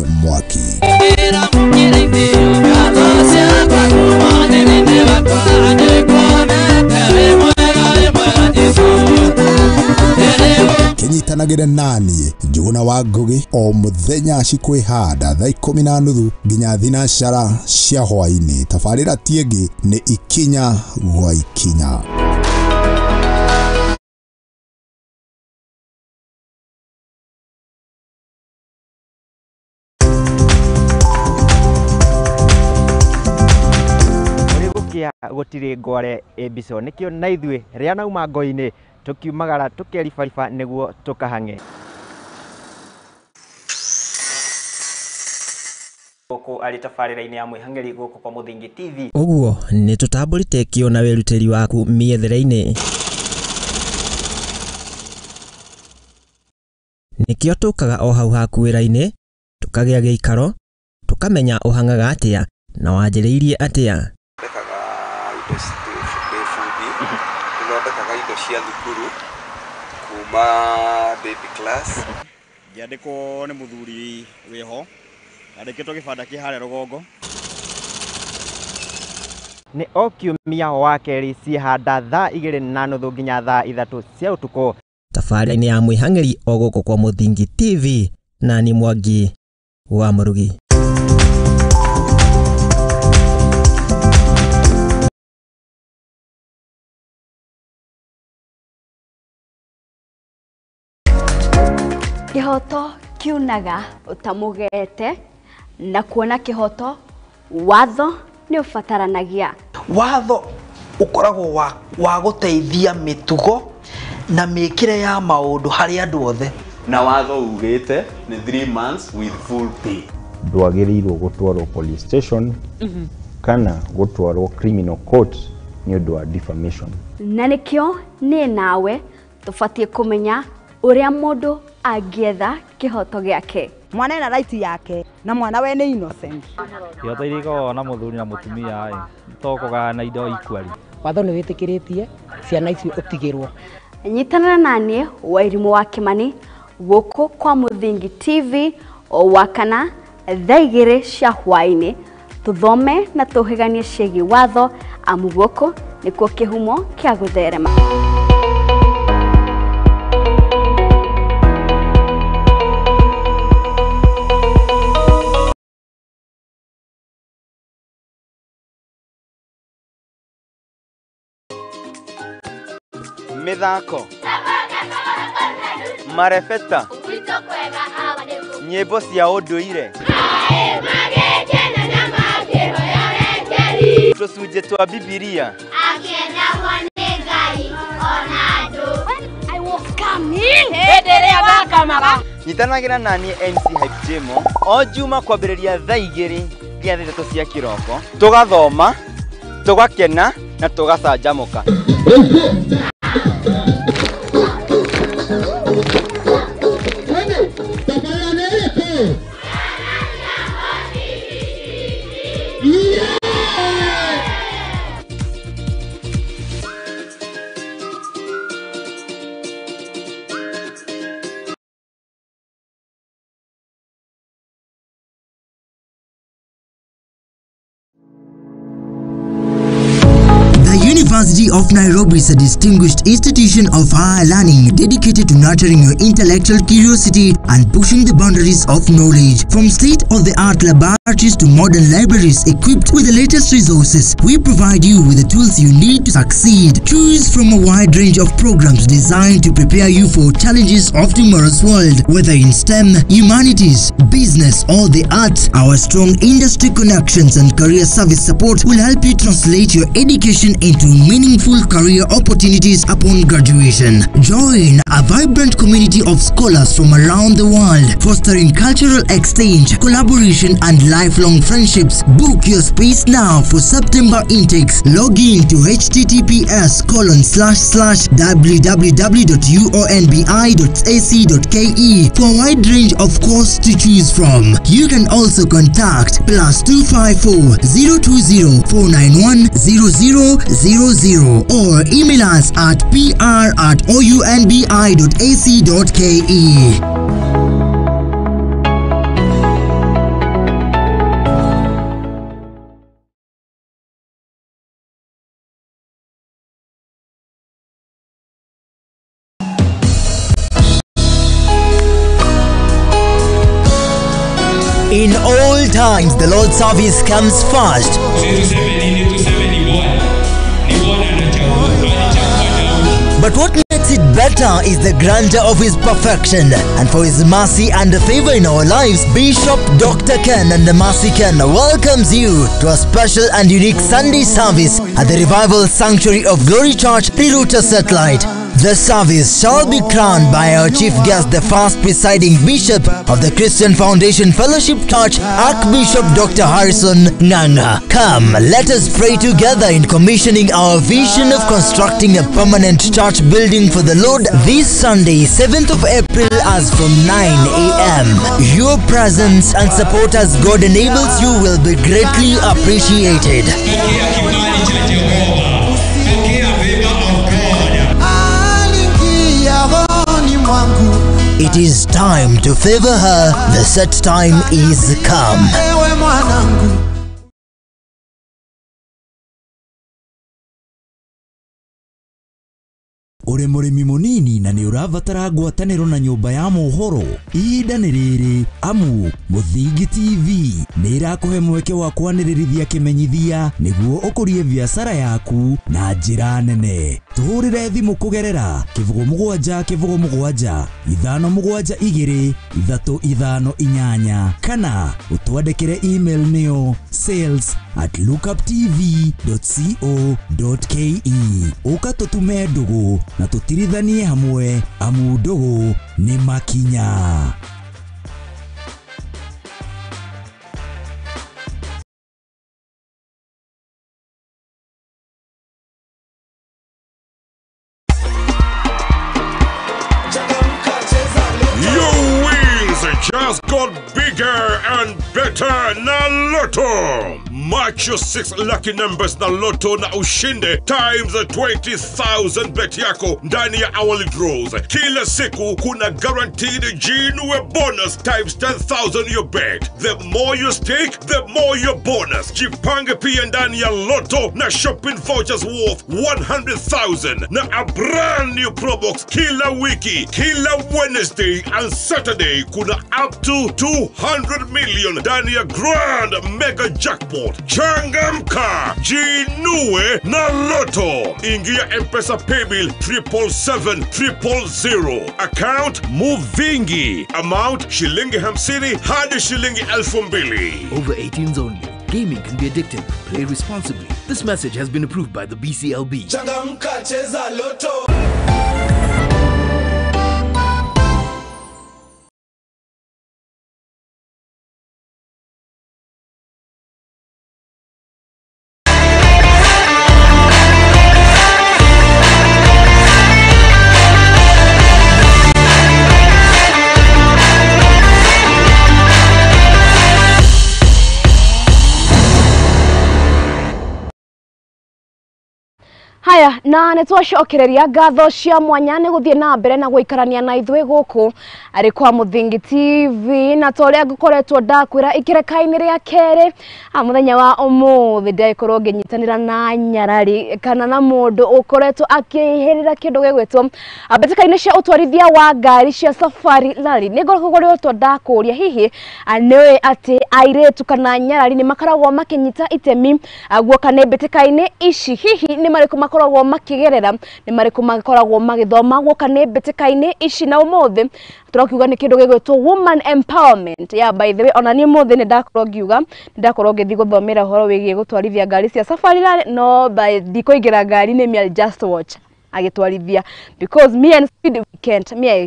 kinyitanagire nani Njuguna wa Ngugi o muthenya cikwihanda thaa 10:30 nginya thinacara cia hwaini tabarĩra tiengi ni ikinya gwa ikinya. gutiri ngware ebiso nikio na ithue ria nauma ngoi-ini tukiumagara tukeribariba niguo tukahange guku ari tabarĩra-inĩ ya mwĩhang'ĩri guku kwa Mũthingi TV uguo ni tutambũrĩte kĩo na werutĩri waku mĩethere-inĩ nikio tukaga o hau haku wĩra-inĩ tukagĩa gĩikaro tukamenya ũhangaga atĩa na wanjĩrĩirie atĩa indo cia thukuru kuma baby class. Ngiandikwo ni muthuri wiho andikitwo gibanda ki hare rugongo ni o kiumia wa keri cihanda thaa 2:30 nginya thaa 3 cia utuko. Tabarĩra-inĩ ya mwĩhang'ĩri o gũkũ kwa Mũthingi TV na ni Mwangi wa Mũrugi. Kihoto kiunaga utamugete na kuona kihoto watho ni ufataranagia. Watho ukoragwo wa guteithia mitugo na mikire ya maundu hari andu othe. Na watho ugite ni 3 months with full pay. Ndwagĩrĩirwo gũtwarwo police station kana gũtwarwo criminal court ni ũndũ wa defamation. Na nikio ni nawe tufatie kumenya uria mundu angietha kihoto giake. Mwana ena right yake na mwana we ni innocent. Kihoto iriko na muthuri na mutumia tokoga na indo ikwari. Watho ni witikiritie ciana icio utigirwo. Nyitanana nanie Wairimu wa Kimani guku kwa Muthingi TV o wakana thaa 2 cia hwaini tuthome na tuhiganie ciĩgiĩ watho amu guku nikuo kihumo kia gutherema. Mithako marefeta nyĩmbo cia ũndũire tũcunjĩ twa Bibilia nyitanagĩra naniĩ MC Hype Jemo o Juma kwambĩrĩria thaa 2 nginya thaa 3 cia kĩroko tũgathoma tũgakena na tũgacanjamũka. University of Nairobi is a distinguished institution of higher learning dedicated to nurturing your intellectual curiosity and pushing the boundaries of knowledge. From state-of-the-art laboratories to modern libraries equipped with the latest resources, we provide you with the tools you need to succeed. Choose from a wide range of programs designed to prepare you for challenges of tomorrow's world. Whether in STEM, humanities, business or the arts, our strong industry connections and career service support will help you translate your education into meaningful career opportunities upon graduation. Join a vibrant community of scholars from around the world, fostering cultural exchange, collaboration and lifelong friendships. Book your space now for September intakes. Log in to https://www.uonbi.ac.ke for a wide range of courses to choose from. You can also contact +254 020 491 0000 or email us at pr@ounbi.ac.ke. In all times, the Lord's service comes first. But what makes it better is the grandeur of His perfection. And for His mercy and favor in our lives, Bishop Dr. Ken and the Mercy Ken welcomes you to a special and unique Sunday service at the Revival Sanctuary of Glory Church, Riruta Satellite. The service shall be crowned by our chief guest, the first presiding bishop of the Christian Foundation Fellowship Church, Archbishop Dr. Harrison Nganga. Come, let us pray together in commissioning our vision of constructing a permanent church building for the Lord this Sunday, 7th of April as from 9 a.m. Your presence and support as God enables you will be greatly appreciated. It is time to favor her. The set time is come. Uri murimi munini na ni uravatara ngwataniro na nyumba ya mohoro ihinda nĩ rĩrĩ amu Muthingi TV nĩ irakuhe mweke wa kwanĩrĩrithia kĩmenyithia nĩguo ũkũrie biacara yaku na njĩra nene. Tuhũrĩre thimũ kũgerera 0777 572 358 kana ũtwandĩkĩre email nĩyo sales@lookuptv.co.ke. Ũka tũtume ndũgũ na tũtirithanie hamwe amu ndũgũ nĩ makinya. Just got bigger and better na Lotto. March your 6 lucky numbers na Lotto na ushinde times 20,000 bet yako ndani ya hourly draws. Kila siku kuna guaranteed Jinue bonus times 10,000 your bet. The more you stake, the more your bonus. Jipange pia ndani ya Lotto na shopping vouchers worth 100,000 na a brand new probox kila wiki. Kila Wednesday and Saturday kuna up to 200 million ndani ya grand mega jackpot. Changamka, jinue na Lotto. Ingia M-Pesa paybill 777-000. Account Muvingi. Amount shilingi 50 hadi shilingi 2,000. Over 18s only. Gaming can be addictive. Play responsibly. This message has been approved by the BCLB. Changamka, cheza Lotto. Haya na nitwacokereria ngatho cia mwanya ni guthie na mbere na guikarania na ithuĩ guku ari kwa Muthingi TV na toria ngukoretwo ndakwira ikerekaini ria keri muthenya wa umuthi ndaikorwo nginyitanira na nyarari kana na mundu ukoretwo akihirira kindu gigwitwo mbetekaini cia utwarithia wa ngari cia Safari Rally ni ngoretwo ndakuria hihi niwe ati airetu kana nyarari ni makaragwo makinyita itemi guoka ni mbetekaini ici hihi ni mariko makoragwo makigerera ni mariko makoragwo magithoma guoka ni mbetekaini ici na umuthi turakiuga ni kindu gigwitwo woman empowerment by the way ona ni umuthi ni ndakorwo ngithi guthomera horo wigie gutwarithia ngari cia Safari Rally no by ndikoingira ngari ni me just watch agitwarithia because me and speed we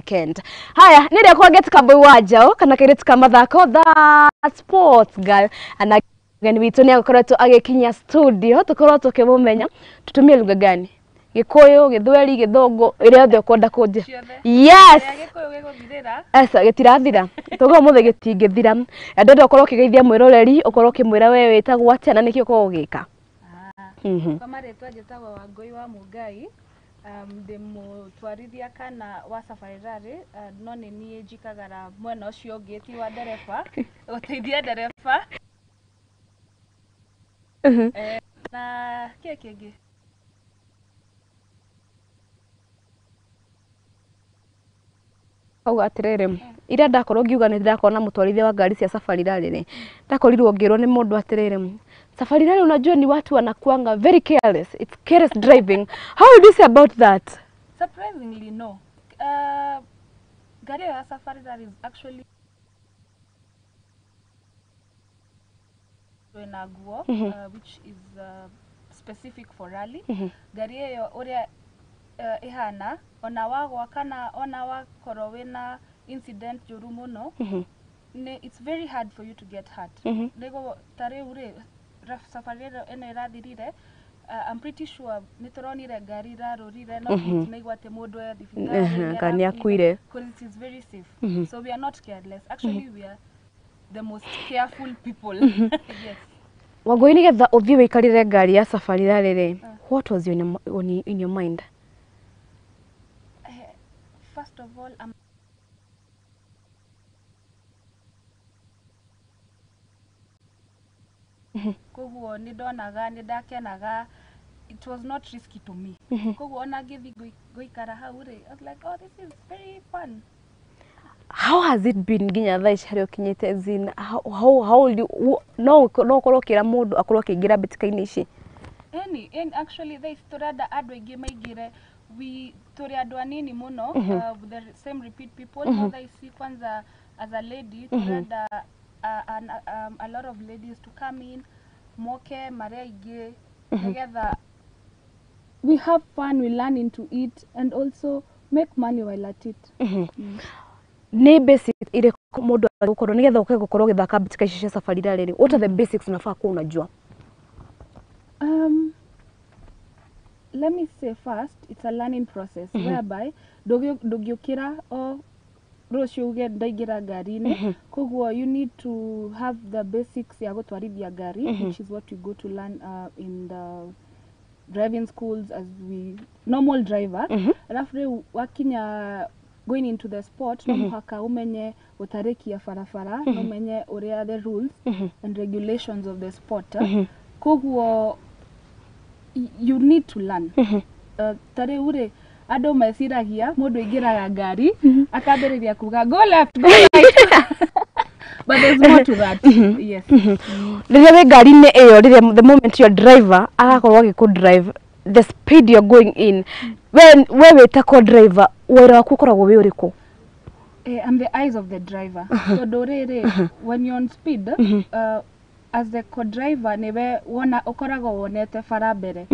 can't. Haya nire kwa get kaboy wajao kana kireti kama thako the sports girl ana gani witu ni akoretwo agikinya studio tukorwo tukimumenya tutumie lugha gani Gikuyu Githweri Githongo iria othe ukwenda kunje yes esa gitirathira togo muthe gitingithira ndende ukorwo kigeithia mwiroreri ukorwo kimwira wewe witagwo atia na nikio ukorwo ugika kwa maretwa njitagwo Wangui wa Mugai ndi mutwarithia kana wa Safari Rally no ni nie njikagara mwena ucio ngiti wa ndereba uteithia ndereba na kiki Auga atirere ira ndakorwo ngiuga ni ndakona mutwarithia wa ngari cia Safari Rally ni ndakorirwo ngirwo ni mundu atirere Safari Rally unajua ni watu wanakuanga very careless, it's careless driving. How would you say about that? Surprisingly no. Gari ya Safari Rally is actually Naguo, which is specific for rally. Gari yo uria ihana ona wagwa kana ona wakorwo wina incident juru muno it's very hard for you to get hurt. Lego tare ure Safari eno irathirire I'm pretty sure nituronire ngari rarurire no tunaigwa ate mundu ya thibitari kani akuire because it is very safe. So we are not careless, actually we are the most careful people. Yes. Wangui ni getha uthie wikarire ngari ya Safari Rally what was in your mind? First of all koguo nĩ ndonaga nĩ ndakenaga it was not risky to me koguo ona ngĩthi gũikara hau rĩ I was like oh this is very fun. How has it been nginya thaa ici harĩa ũkinyĩte zin how old no korwo kĩra mũndũ akorwo akĩingĩra mbĩtĩka-inĩ ici? Actually they tũrenda andũ aingĩ maingĩre tũrĩ andũ anini mũno the same repeat people no thaa ici kwanza as a lady tũrenda a lot of ladies to come in moke marĩa aingĩ together we have fun, we learn into it and also make money while at it. Nĩ basic ile mũndũ agũkorwo nĩgetha ũkagũkorwo gĩthaka mbĩtĩka ici cia safari rally. What are the basics unafaa kuwa unajua? Let me say first, it's a learning process whereby ndũngĩũkĩra o rũciũ uge ndaingĩra ngari-inĩ koguo you need to have the basics ya gũtwarithia ngari which is what we go to learn in the driving schools as we normal driver. Alafu rĩu wakinya going into the sport no mũhaka umenye gũtarĩkia barabara no umenye ũrĩa the rules and regulations of the sport koguo you need to learn. Tarĩu rĩ andũ meciragia mũndũ aingĩraga ngari akambĩrĩria kuga go left go right but there's more to that. Yes. Rĩrĩa wĩ ngari-inĩ ĩyo rĩrĩa the moment your driver agakorwo agĩkũ-drive the speed you're going in we wĩta co-driver wĩra waku ũkoragwo wĩ ũrĩkũ? I'm the eyes of the driver. Tondũ rĩrĩ when you're on speed as the co-driver nĩwe wona ũkoragwo wonete bara mbere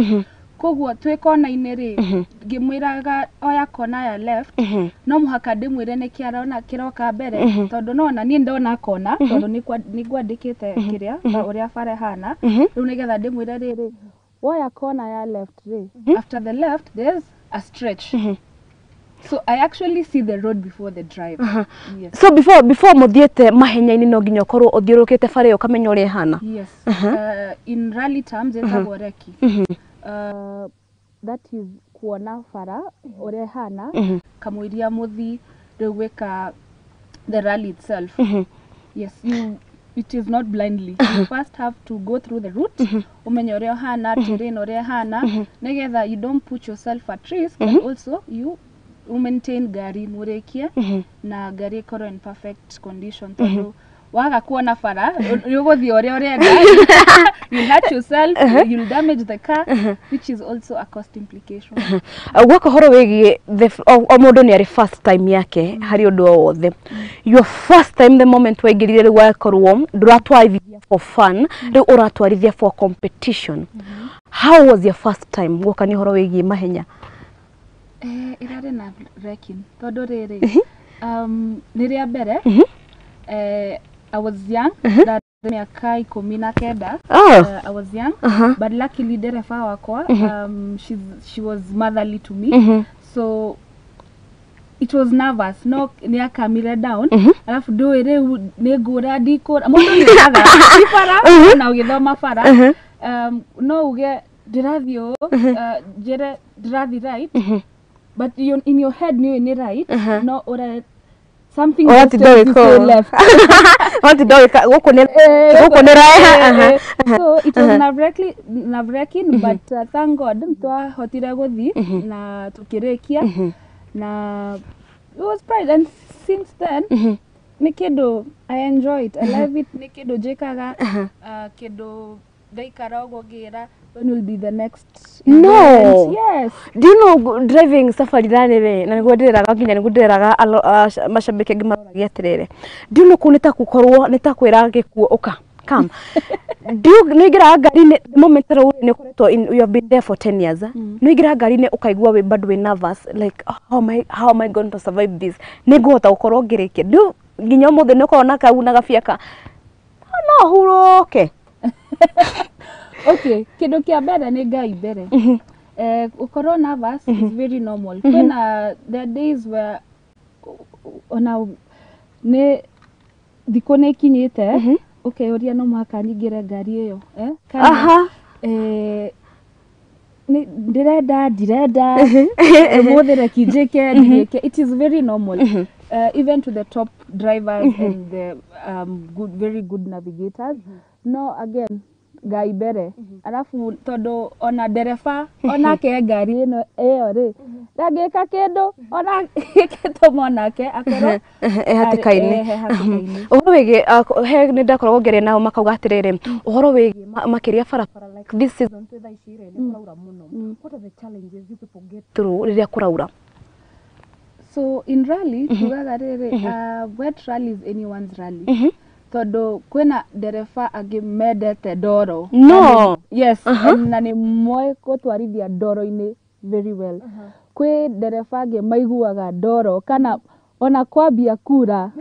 koguo twĩ kona-inĩ rĩ ngĩmwĩraga oya kona ya left no mũhaka ndĩmwĩre nĩkĩ arona kĩroka mbere tondũ nona niĩ ndona kona tondũ nĩngwandĩkĩte kĩrĩa ũrĩa bara ĩhana rĩu nĩgetha ndĩmwĩre rĩrĩ woya kona ya left rĩ after the left there's a stretch. So I actually see the road before the drive. Yes. So before muthiete mahenya-inĩ no nginya ũkorwo ũthiũrũkĩte bara ĩyo ũkamenya ũrĩa ĩhana? Yes. In rally terms ĩtagwo reki. That is kuona bara ũrĩa ĩhana kamũiria mũthi rĩu gwĩka the rally itself. Yes, it is not blindly. You first have to go through the route umenye ũrĩa ũhana terrain ũrĩa ĩhana nĩgetha you don't put yourself at risk but also you maintain gari murekie na gari ikorwo in perfect condition tondũ waga kuona bara ũgũthiĩ ũrĩa ũrenda you'll hurt yourself you'll damage the car which is also a cost implication. Gwakahoro wĩgiĩ o mũndũ nĩ arĩ first time yake harĩ ũndũ o wothe. Your first time the moment waingĩrire rĩu wakorwo ndũratwarithia for fun rĩu ũratwarithia for competition. How was your first time gwoka nĩ ũhoro wĩgiĩ mahenya? Irarĩ na wrecking tondũ rĩrĩ nĩrĩa mbere I was young miaka 19 I was young but luckily dereva wakwa she was motherly to me so it was nervous no nĩ akamire down alafu ndũĩ rĩu nĩ ngũra ndikũra mũndũ nĩ agatha bara na ũgĩthoma bara no uge ndĩrathiĩ njĩre ndĩrathiĩ right but in your head nĩ right no ora something just to left what did you go so it was nerve-wracking but thank God twahotire guthi na tukirikia na it was pride and since then ni kĩndũ I enjoy it I love it ni kĩndũ njĩkaga kĩndũ ndaikara ũguo ngĩra when will be the next event? Yes. Do you know driving safari rally na niguo ndĩraga nginya niguo ndĩraga macambĩki angĩ maroragia atĩrĩrĩ do you know kũ nĩtakwĩra gĩkuũ ũka come do you nĩingĩraga ngari-inĩ the moment rĩu nĩ ũkoretwo you have been there for 10 years nĩingĩraga ngari-inĩ ũkaigua wĩ bado wĩ nervous like how am I going to survive this nĩngũhota gũkorwo ngĩrĩkia nginya ũmũthĩ nĩũkorwo na kau na gabiaka no huroke. Okay, kĩndũ kĩa mbere nĩ Ngai mbere. Ukorwo nervous is very normal. Kwĩna there are days where ona nĩ thikũ nĩ ikinyĩte ũkeyũria no mũhaka nyingĩre ngari ĩyo kana ndirenda ũmũthĩ reki njĩke ndĩke. It is very normal. Even to the top drivers and the very good navigators. No, again, ngai mbere arafu tondu ona ndereba onake ngari ino iyo ri ndangika kindu ona gikituma onake akorwo hatikaine uhoro wigi he ni ndakorwo ngeria nao makauga atiriri uhoro wigi makiria barabara like this season twitha icire ni kuraura muno. What are the challenges you people get through riria kuraura? So in rally tugaga riri wet rally is anyone's rally. Todo kwena dereva agimedete ndoro. No. Yes, na ni moe gutwarithia ndoro-ini very well. Kwi dereva maiguaga ndoro kana ona kwambia kura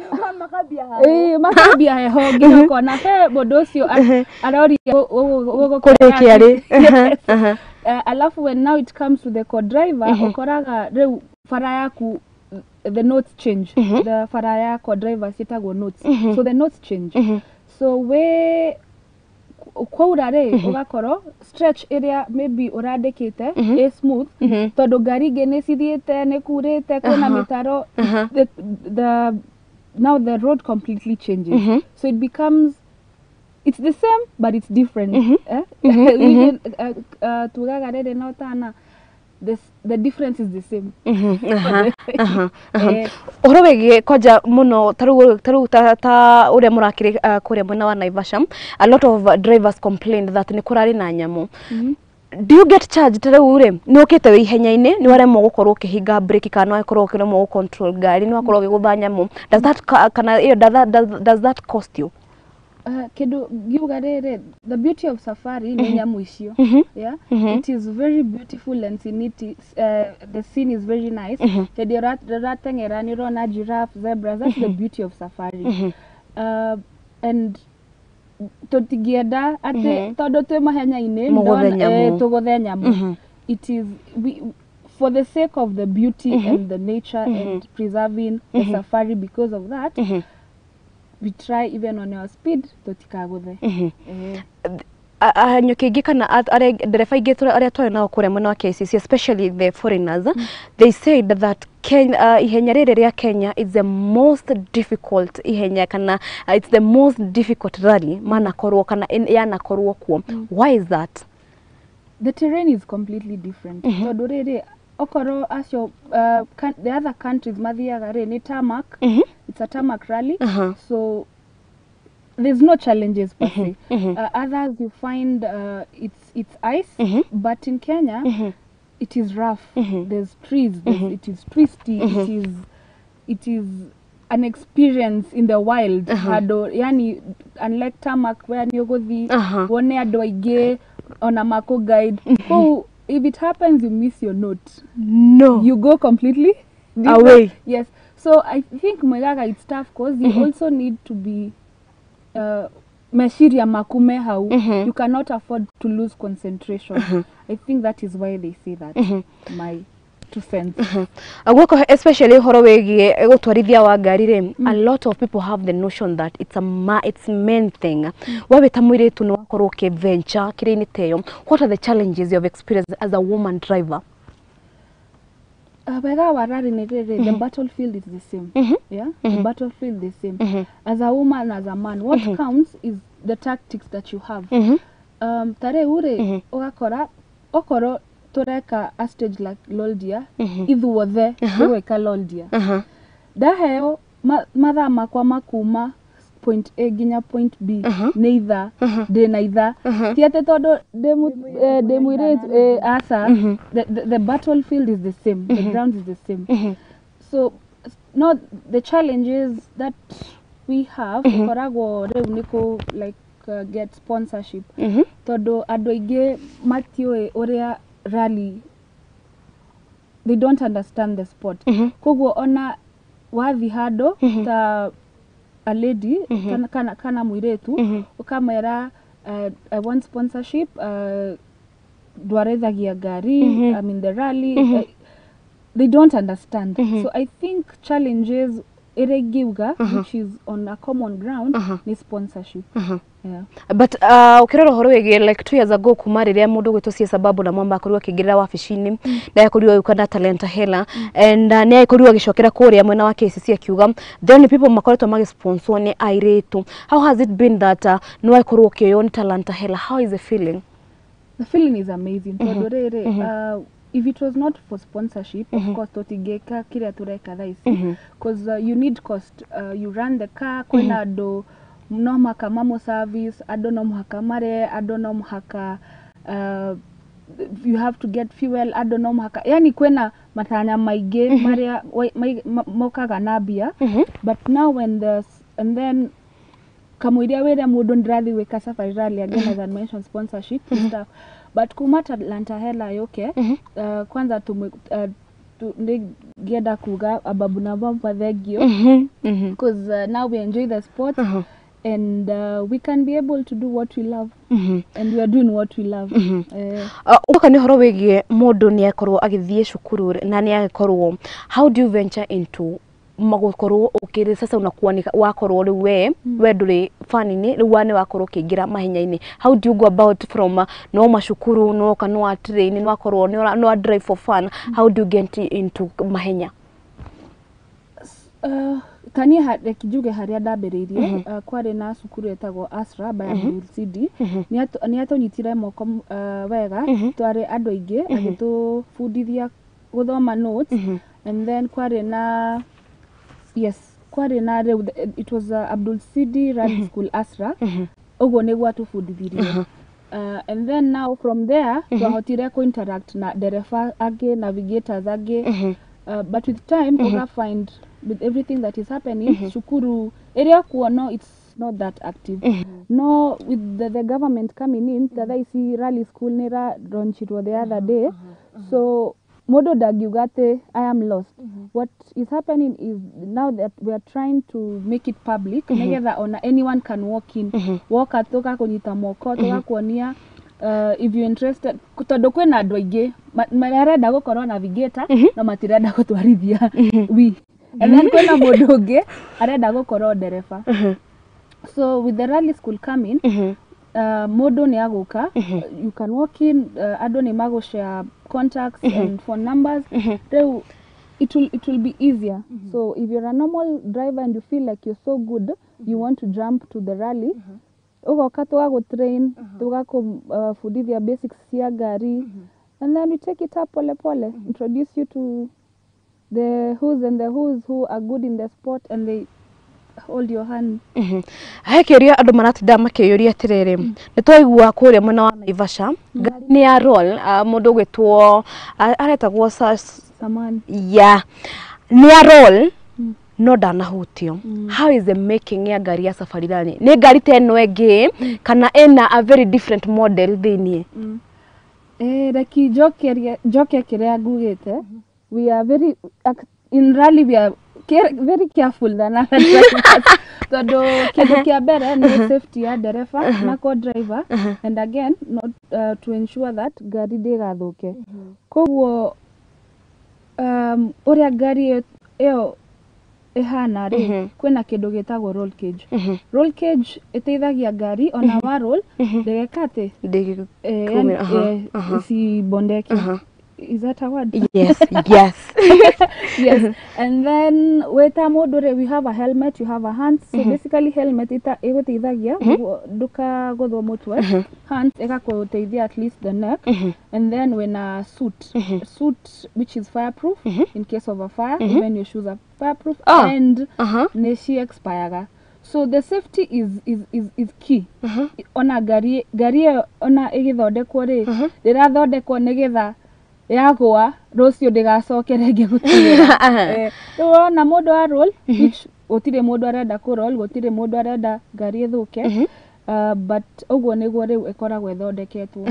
makambia heho nginya kona he mundu ucio aroria kurikia ri. Alafu when now it comes to the co-driver ukoraga riu bara yaku the notes change. The faraya co-driver sitagwo notes. So the notes change. So we kwaura ri ugakoro stretch area maybe urandikite is smooth tondu ngari ingi ni cithiite ni kurite kuna mitaro the now the road completely changes. So it becomes it's the same but it's different. Tugaga riri no tana the difference is the same. Uhoro wigi koja muno taru ta uria murakiri kuria mwena wa Naivasha, a lot of drivers complained that ni kurari na nyamu. Do you get charged taru ure ni ukite wi ihenya-ini ni waremwo gukorwo ukihinga brake kana wakorwo ukiremwo control gari ni wakorwo ugigutha nyamu? Does that kana does that cost you? Kedu giuga riri the beauty of safari ni nyamu icio. Yeah, it is very beautiful and scenic. The scene is very nice. Kedu ratengera ni rona giraffe, zebras. That's the beauty of safari. And totigienda ati tondu twi mahenya-ini tuguthe nyamu. It is for the sake of the beauty and the nature and preserving the safari. Because of that we try even on our speed totikaguthe. Nyuki kana are ndereba ingi aria twari nao kuria mwena wa KCC, especially the foreigners, they said that ihenya riri ria Kenya is the most difficult ihenya kana it's the most difficult rally manakorwo kana yanakorwo kuo. Why is that? The terrain is completely different. Tondu riri okoro acio the other countries mathiaga ri ni tarmac. It's a tarmac rally. So there's no challenges per se. Others you find it's ice, but in Kenya it is rough. There's trees. It is twisty. It is an experience in the wild. Yani unlike tarmac where you go one ado aige on a mako guide. So if it happens you miss your note. No. You go completely away. Yes. So I think Magaga it's tough because you also need to be meshiria makume hau. You cannot afford to lose concentration. I think that is why they say that. My 2 cents. Agwako especially horo wegi gutwarithia wa ngari ri, a lot of people have the notion that it's main thing. Wawe tamwiretu no wakorwo ke venture kirini teyo. What are the challenges you have experienced as a woman driver? The battlefield is the same. Yeah, the battlefield is the same. As a woman, as a man, what counts is the tactics that you have. Tare ure ogakora okoro tureka a stage like Loldia, ithuothe gweka Loldia. Daheo mathaa makwa makuma point A ginya point B neither de neither tiate todo de muire asa the battlefield is the same, the ground is the same. So no, the challenges that we have korago reuniko like get sponsorship todo ando ige matio oria rally, they don't understand the sport. Kogo ona wathi hado ta a lady kana muiretu ukamera I want sponsorship dwarethagia gari I mean the rally they don't understand. So I think challenges eregiuga which is on a common ground is sponsorship. But ukirora horo wege like 2 years ago kuma riria mundu gwitwo sababu na mwamba akorirwo akingirira wabici-ini na yakorirwo yukana talenta hela and ni yakorirwo agicokera kuria mwena wa KCC akiuga the only people makoretwo magisponsor ni airetu. How has it been that no yakorirwo kioyo ni talenta hela? How is the feeling? The feeling is amazing. If it was not for sponsorship, of course, totigeka kile tureka thaisi, because you need cost. You run the car, kwena do no mhaka mamo service, ado no mhaka mare, ado no mhaka you have to get fuel, ado no mhaka. Yani kwena matanya maige mare mokaga nabia. But now when and then kamuidia wera mudo ndrathi weka safari rally again as I mentioned sponsorship and stuff. But kumata Atlanta hela yoke kwanza geda kuga ababu na bampa thegio because now we enjoy the sport and we can be able to do what we love and we are doing what we love. Uka ni horo wegie mundu ni akorwo agithie cukuru na ni akorwo, how do you venture into magokorwo ukiri sasa unakuwa ni wakorwo we nduri fanini wane wakorwo kingira mahinya-ini? How do you go about from no mashukuru no kanwa train no wakorwo no drive for fun? How do you get into mahinya? Kani kijuge haria ndambiriirie kwari na cukuru etagwo Asra by Abdul Sidi ni atonyitire moko wega twari andu aingi agitubundithia guthoma notes and then kwari na kwari na it was Abdul Sidi Rally School Asra ugo niguo atubundithirie and then now from there twahotire ko interact na derefa age navigators age but with time we find with everything that is happening shukuru area kuono it's not that active no with the government coming in that I see Rally School nera launchitwo the other day so modo dagiugate I am lost. What is happening is now that we are trying to make it public negetha ona anyone can walk in walk atoka kunyita moko toka kuonia if you interested tondu kwina andu aingi marenda gukorwo navigator na matirenda gutwarithia and then kwina mundu ungi arenda gukorwo nderefa. So with the Rally School coming modo ni aguka you can walk in ado ni mago share contacts and phone numbers it will be easier. So if you're a normal driver and you feel like you're so good you want to jump to the rally ugoka tugago train tugaku fundithia basics cia gari and then we take it up pole pole, introduce you to the who's and the who are good in the sport and they hold your hand. Hekeria andu maratinda makiyuria atiriri ni twaigua kuria mwena wa Naivasha ngari ni ya roll mundu gwitwo aretagwo Samani ni ya roll no danahutio. How is the making ya gari ya safari rally? Ni gari teno ege kana ena a very different model thini? Raki joke kiria ngugite we are very in rally we are very careful than other drivers. Todo kindu kia mbere ni safety ya dereva na co-driver and again not to ensure that gari ndigathuke. Koguo uria gari iyo ehana ri kwina kindu gitagwo roll cage. Roll cage iteithagia gari ona wa roll ndegekate si bondeki. Is that a word? Yes. Yes. And then weta modore we have a helmet, you have a hand. So basically helmet iguteithagia duka gothwo mutwe, hand igakuteithia at least the neck. And then when a suit which is fireproof in case of a fire, even your shoes are fireproof and neshi expire. So the safety is key. Ona gari ona igithondekwo ri rirathondekwo nigetha yagwa rocio ndigacokere nge gutirira na mundu a roll which gutire mundu arenda ku roll gutire mundu arenda gari ithuke but uguo niguo riu ikoragwo ithondeketwo.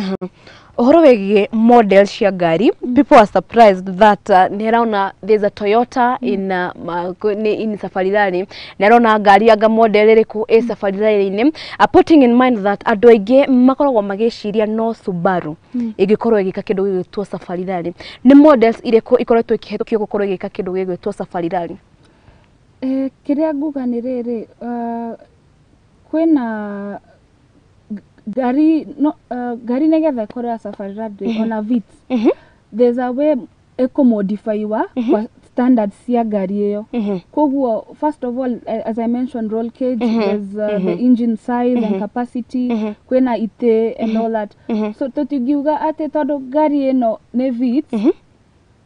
Uhoro wegie model cia gari, people are surprised that niraona there's a Toyota in Safari Rally, niraona gari anga model iriku Safari Rally putting in mind that andu aingi makoragwo magiciria no Subaru igikorwo igika kindu gigitwo Safari Rally. Ni models iriku ikoretwo ikihethukio gukorwo igika kindu gigitwo Safari Rally? Kiria nguga ni riri kwina gari negetha korwo safari rally on a vits there's a way modifyiwa kwa standards cia gari iyo koguo first of all as I mentioned roll cage there's the engine size and capacity kwena ite and all that so tutingiuga ate tondu gari ino ne vits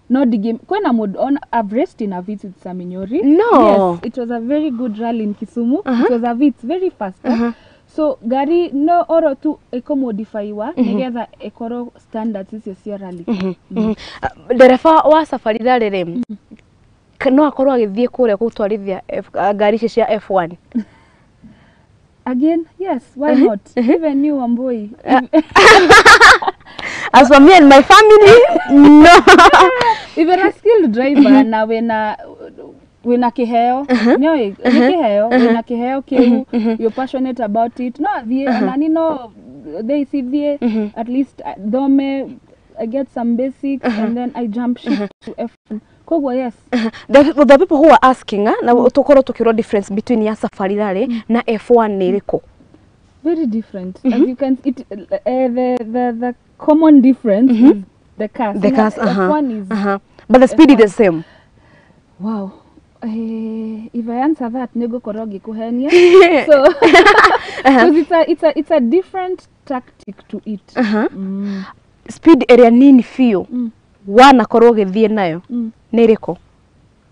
no digim kwena mode on I've raced in a vits with Saminyori. Yes, it was a very good rally in Kisumu. It was a vits very fast. So gari no oro tu modifyiwa nigetha ekoro standards icio cia rally. Ndereba wa safari rally rem no akorwo agithie kuria gutwarithia gari icio cia F1. Again, yes, why not? Even you, Wambui. As for me and my family, no. Even a skilled driver na wena kiheo, nyoi, kiheo, wena kiheo kiu, you're passionate about it. No, nani no, they see at least dome, I get some basics and then I jump ship to F1. Kogo, yes. The people who are asking, na tukoro tukiro difference between ya safari rally na F1 ni riko. Very different. As you can, the common difference is the cars. The cars, F1 is, but the speed is the same. Wow. If I answer that, nego korogi kuhenia. So, because it's a different tactic to it. Speed area nini fio. Wana koroge thie nayo. Niriko.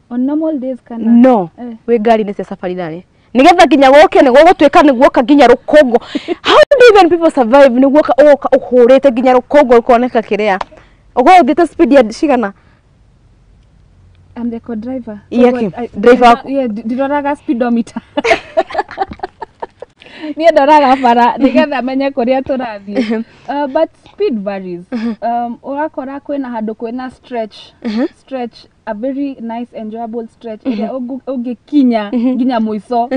On normal days kana. No. We gari nese safari rally. Nigetha ginya goke ni gogotweka ni gwoka ginya rukongo. How do even people survive ni gwoka uhurete ginya rukongo ukoneka kiria. Ogo thite speed ya shigana. I'm the co-driver. Yeah, driver. Yeah, diroraga speedometer. Niye doraga para nigetha menye kuria turathie. But speed varies. Urakora kwena handu kwena stretch a very nice enjoyable stretch area ugikinya ginya muico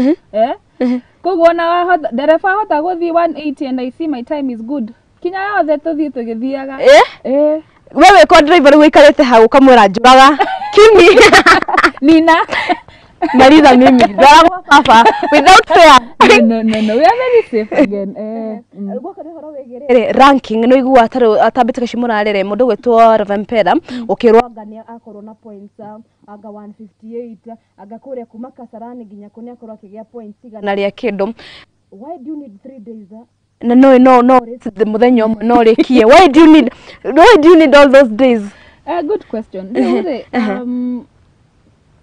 koguo na dereva hota guthi 180 and I see my time is good kinya yothe tuthie tugithiaga wewe ko driver wikarete hau kamwira njuraga kimi Nina Marisa mimi dwara papa without fear no we are very safe again ranking no igua atabitaka shimurarere mundu gwetwo Ravampera ukirwa ngania akorwo na points aga 158 aga kuria kuma Kasarani ginya kunia akorwo akigia points igana ria kindu. Why do you need 3 days? No the muthenya umwe no rikie. Why do you need all those days? Good question.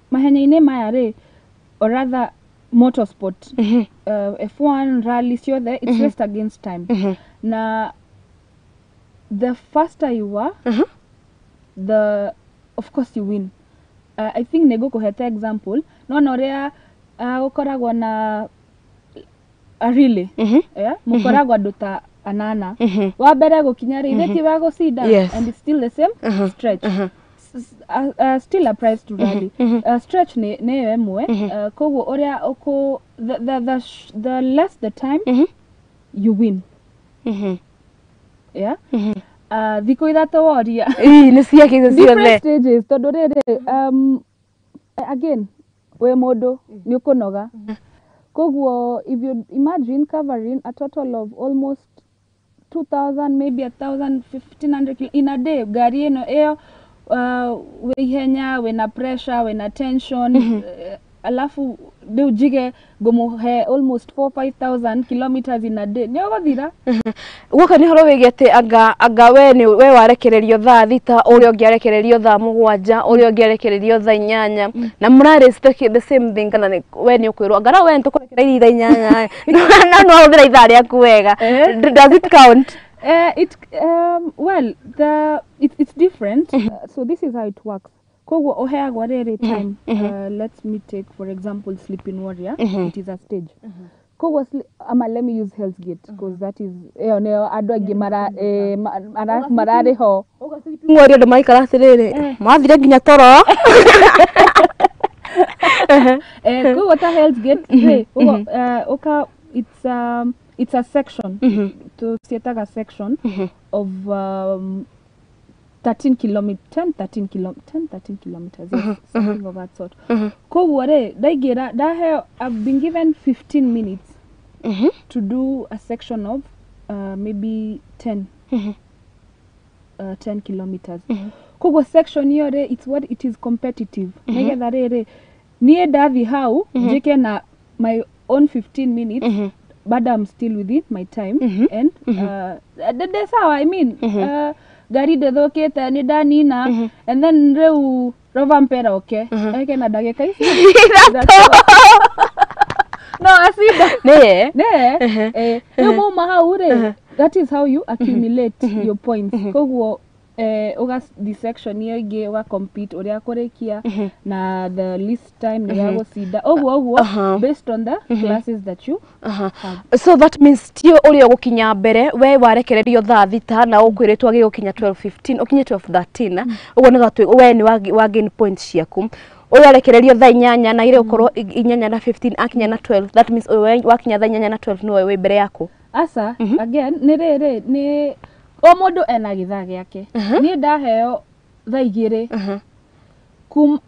Mahenya-ine maya or rather motorsport, F1 rally, so there it's just against time. Na the faster you are, of course you win. I think nego kuheta example no norea ukoragwa na a relay mukoragwa nduta anana wa mbere gukinya ri ti wa gucinda and it's still the same stretch. Still a price to rally. Stretch ne emwe koguo uria uko the less the time you win. Yeah. Thiko ithatu woria ni cia kizo different stages tondu riri again we mundu ni ukunoga koguo if you imagine covering a total of almost 2000 maybe 1500 in a day gari eno eyo we ihenya we na pressure we na tension alafu de jige gomuhe almost 4-5,000 kilometers in a day ni ogothira woka ni horo wegete aga we warekererio thaa thita uri ongiarekererio thaa mugwanja uri ongiarekererio thaa 8 na murare the same thing kana we ni ukwirwo ngara we ntukurekererio thaa 8 no uthira ithaa riaku wega does it count? Well, it's different. So this is how it works. Kogo oheagwa rere time. Let me take for example Sleeping Warrior. It is a stage. Kogo let me use Hell's Gate because that is adu agi marare ho. Sleeping Warrior ndo maikara sirere. Mathire ginya toro. Kogo ta Hell's Gate. Kogo it's a section to Sietaga section of 13 kilometers, yes, something of that sort. I've been given 15 minutes to do a section of maybe 10 10 kilometers koguo section hiyo re it is competitive nigetha riri nie ndathi hau njike na my own 15 minutes but I'm still within my time and that's how I mean gari ndethokete ni ndanina and then reu rova mpera okay eke na ndagika ici no asida ne no mahau re that is how you accumulate your points koguo uga dissection hiyo ige uga compete uria kurekia na the least time ni ya gucinda oguo based on the classes that you have. So that means tio uria gukinya mbere we warekererio thaa thita na ukwiritwo agi gukinya 12:15 ukinye 12:13 uguo ni gatwe we ni wa gain points ciaku uyarekererio thaa 8 na ile ukorwo 8 na 15 akinya na 12 that means we wakinya thaa 8 na 12 no we mbere yako asa again ni riri ni o mundu ena githaa giake ni ndaheo thaa 2 kum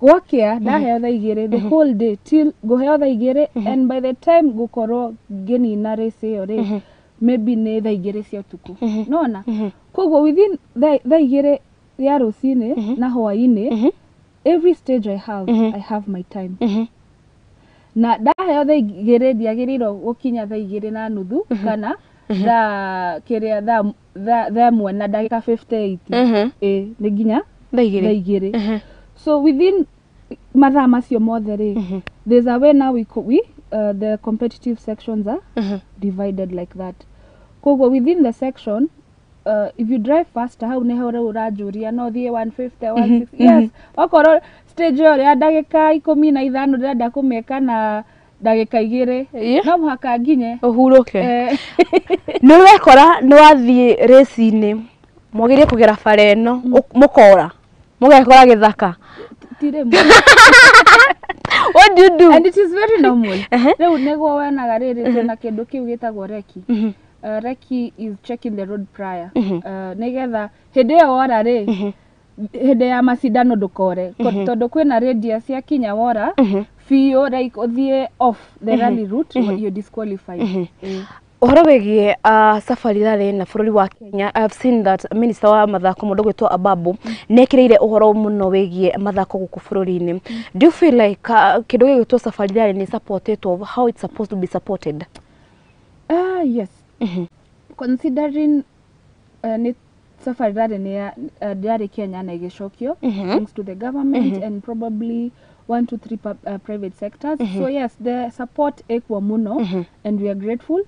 gwakia ndaheo thaa 2 the whole day till goheo thaa 2 and by the time gukorwo geni na race yo ri maybe ni thaa 2 cia utuku nona koguo within thaa 2 ya rucini na hwaini every stage I have my time na ndaheo thaa 2 ndiagiriro gukinya thaa 2 na nuthu kana thaa kiria thaa mwana ndagika 58 ni nginya thaa 2 so within mathaa macio mothe ri there's a way now we the competitive sections are divided like that koguo within the section if you drive faster how ne hore urajuria no thie 150 160 yes okoro stage yo ya ndagika 15 ndenda kumeka na ndagika 2 no muhaka nginye uhuruke ni wekora ni wathie race-ini mugirie kugera fareno mukora mugekora githaka what do you do and it is very normal reu nego wenaga riri na kindu kiu gitagwo reki reki is checking the road prior nigetha hindi yo wora ri hindi ya macindano ndukore tondu kwina radius ya kinya wora fio like uthie off the rally route you disqualified Uhoro wigie safari rari na bururi wa Kenya I've seen that minister wa mathako mundu gwitwo Ababu nekireire uhoro muno wigie mathako guku bururi-ini do you feel like kindu gwitwo safari rari ni supported of how it's supposed to be supported yes considering ni safari rari ni ya Kenya na igicokio thanks to the government and probably 1 to 3 private sectors so yes the support ekwa muno and we are grateful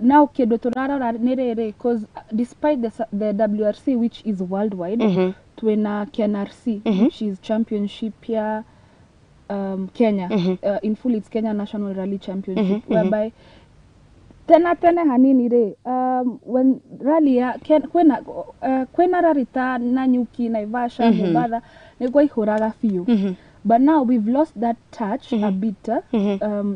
now kido turara ni riri because despite the WRC which is worldwide twina KNRC which is championship here Kenya in full it's Kenya National Rally Championship whereby tena hanini re when rally ya kwena rarita na Nyuki Naivasha Mombasa ni kwa ihuraga fiu but now we've lost that touch a bit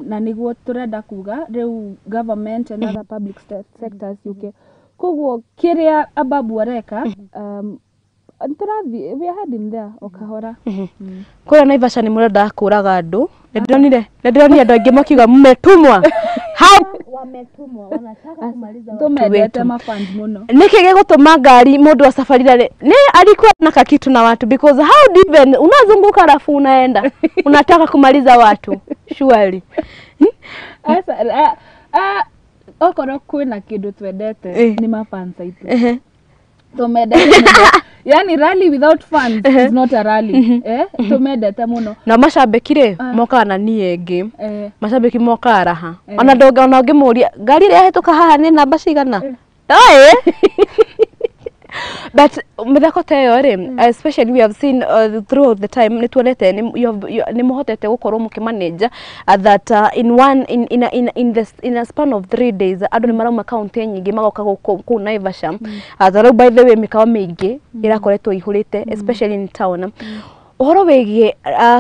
na niguo turenda kuga reu government and other public sectors UK koguo kiria Ababu areka turathi we had him there okahora kura Naivasha ni murenda kuraga andu ndionire andu aingi makiuga mmetumwa wametumwa wanataka kumaliza tumendete mafund muno niki gigutuma ngari mundu wa safari rari ni alikuwa na kakitu na watu because how do even unazunguka rafu unaenda unataka kumaliza watu surely asa okoro kwina kindu twendete ni mafans aitu tumendete yani rally without fans is not a rally tumendete muno na mashabikire moka na niengi mashabiki moka raha ona ndoga ona ngimuria ngari ria hituka haha ni namba cigana but mithako tayo ri especially we have seen throughout the time ni tuonete ni muhotete gukorwo mukimanage that in a span of 3 days andu ni marauma county nyingi magoka ku Naivasha azaro by the way mikao mingi irakoretwo ihurite especially in town uhoro wigie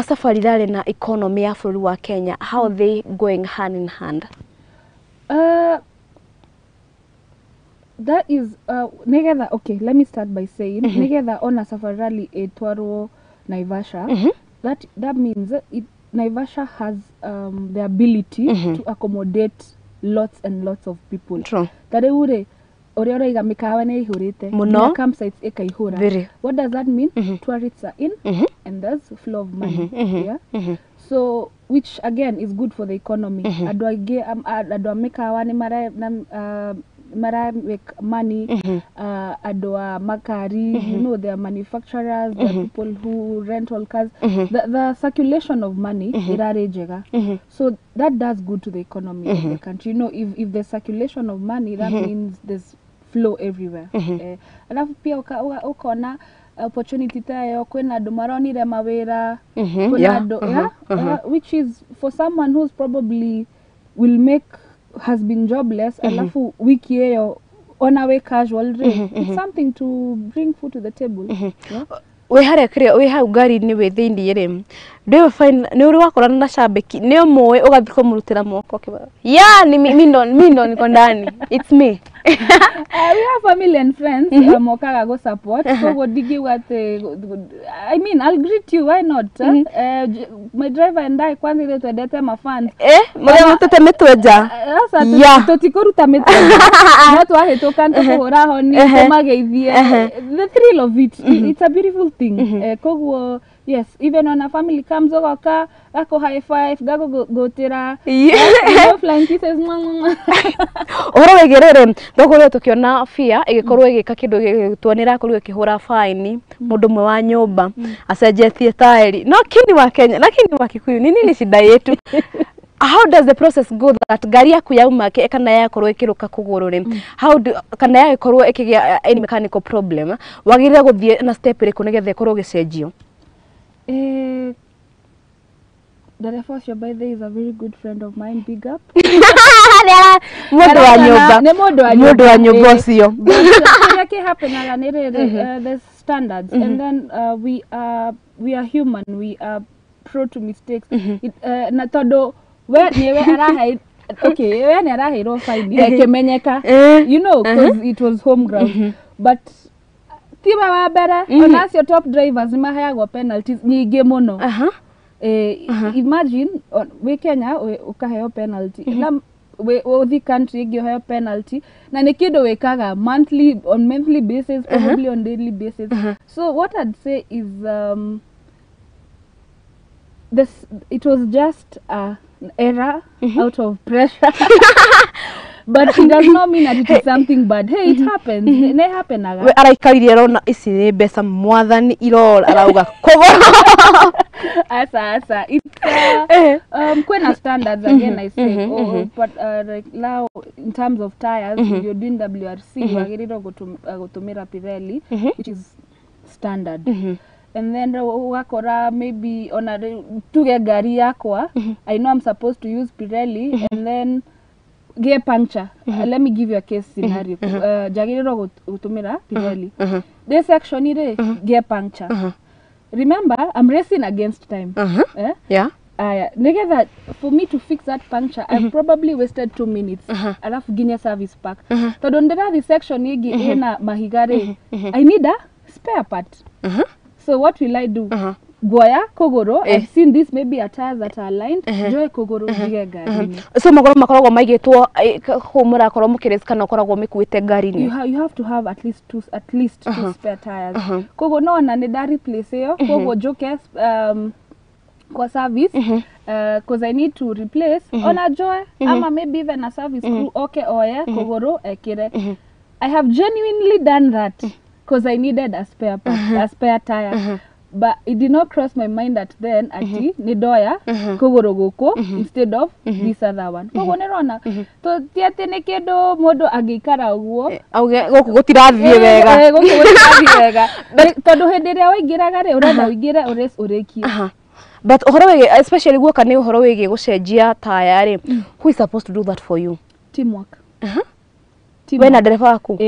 safari rari na economy ya bururi wa Kenya how they going hand in hand that is nigetha okay let me start by saying nigetha ona safari rally etwarwo Naivasha that means Naivasha has the ability to accommodate lots and lots of people. True. Tare ure ore oiga mikawa ne ihurite. Muno. Campsites ekaihura. Very. What does that mean? Tourists are in and there's flow of money. Yeah. So which again is good for the economy. Adwa mikawa ne mara make money. Adwa makari, you know, they are manufacturers, they are people who rent all cars. The circulation of money irarejega. So that does good to the economy of the country. You know, if there's circulation of money, that means there's flow everywhere. Alafu pia ukaona opportunity tayo kwena andu maronire mawira kwena andu which is for someone who's probably has been jobless alafu wiki hiyo on a way casual day. It's something to bring food to the table. We hare kire we hau gari ni we thindi ire do find ni uri wakorana na shabiki ni omoe ugathiko murutira moko kiba ni mindo niko ndani it's me. We have family and friends mokaga go support so what digi what I mean I'll greet you, why not? My driver and I kwanza ile twendete mafans mwe mutete mitweja sasa tutikoruta mitweja watu wahetoka ntuhura ho ni kumageithie the thrill of it. It's a beautiful thing. Kogwo yes, even when a family comes ogoka ako high five gago gotira flying kisses oro wegerere ndogore tukiona fia igikorwo igika kindu tuonera korwo ikihura fine mundu mwe wa nyumba acenjetie tairi no kini wa Kenya lakini wa Kikuyu ni nini shida yetu? How does the process go that gari yaku yauma kana yakorwo ikiruka kugurure kana yakorwo ikigia any mechanical problem wagirira guthie na step iriku nigethe ikorwo gicenjio? Dereva by the is a very good friend of mine, big up. Modo wa nyumba ucio. Yake happen there's standards and then we are human, we are prone to mistakes. Na todo we niwe arahe okay we ni arahe ro fine kemenyeka you know because it was home ground but tiba wa bere onacio top drivers mahayagwo penalties nyingi muno. Imagine we Kenya ukaheo penalty na we the country igiheo penalty na ni kido wekaga on monthly basis, probably on daily basis. So what I'd say is it was just an error out of pressure. But it does not mean that it is something bad. Hey, it happens. Ne happen aga. We araikaririe rona ici ni mbeca mwathani irora arauga kogo. Asa it's kwena standards again I say but like now in terms of tires if you're doing WRC wagiriro gutumira Pirelli which is standard. And then wakora maybe on a tuge gari yakwa I know I'm supposed to use Pirelli and then gear puncture. Let me give you a case scenario. Jagiriro gutumira Pirelli. This section ire gear puncture. Remember, I'm racing against time. Yeah. That for me to fix that puncture, I've probably wasted 2 minutes. Alafu ginya service pack. Todondera the section igi ena mahigare. I need a spare part. So what will I do? Goya kogoro. I've seen this maybe a tires that are aligned. Joy kogoro jige gari. So magoro makoragwo maigitwo humura akorwo mukiresi kana akoragwo mikuite gari ni. You have to have at least two spare tires. Kogo no na ne da replace yo. Kogo joke kwa service because I need to replace on a joy ama maybe even a service crew oya kogoro ekire. I have genuinely done that because I needed a spare part, a spare tire. But it did not cross my mind that then ati nidoya kogoro goko instead of this other one. Kogo nerona to tiatene kedo modo agikara uguo auge goku gutirathie wega goku gutirathie wega tondu hindi ria waingiraga ri urenda uingire urekie. But uhoro wege especially guoka ni uhoro wege gucenjia taya ri who is supposed to do that for you? Teamwork. We na dereva waku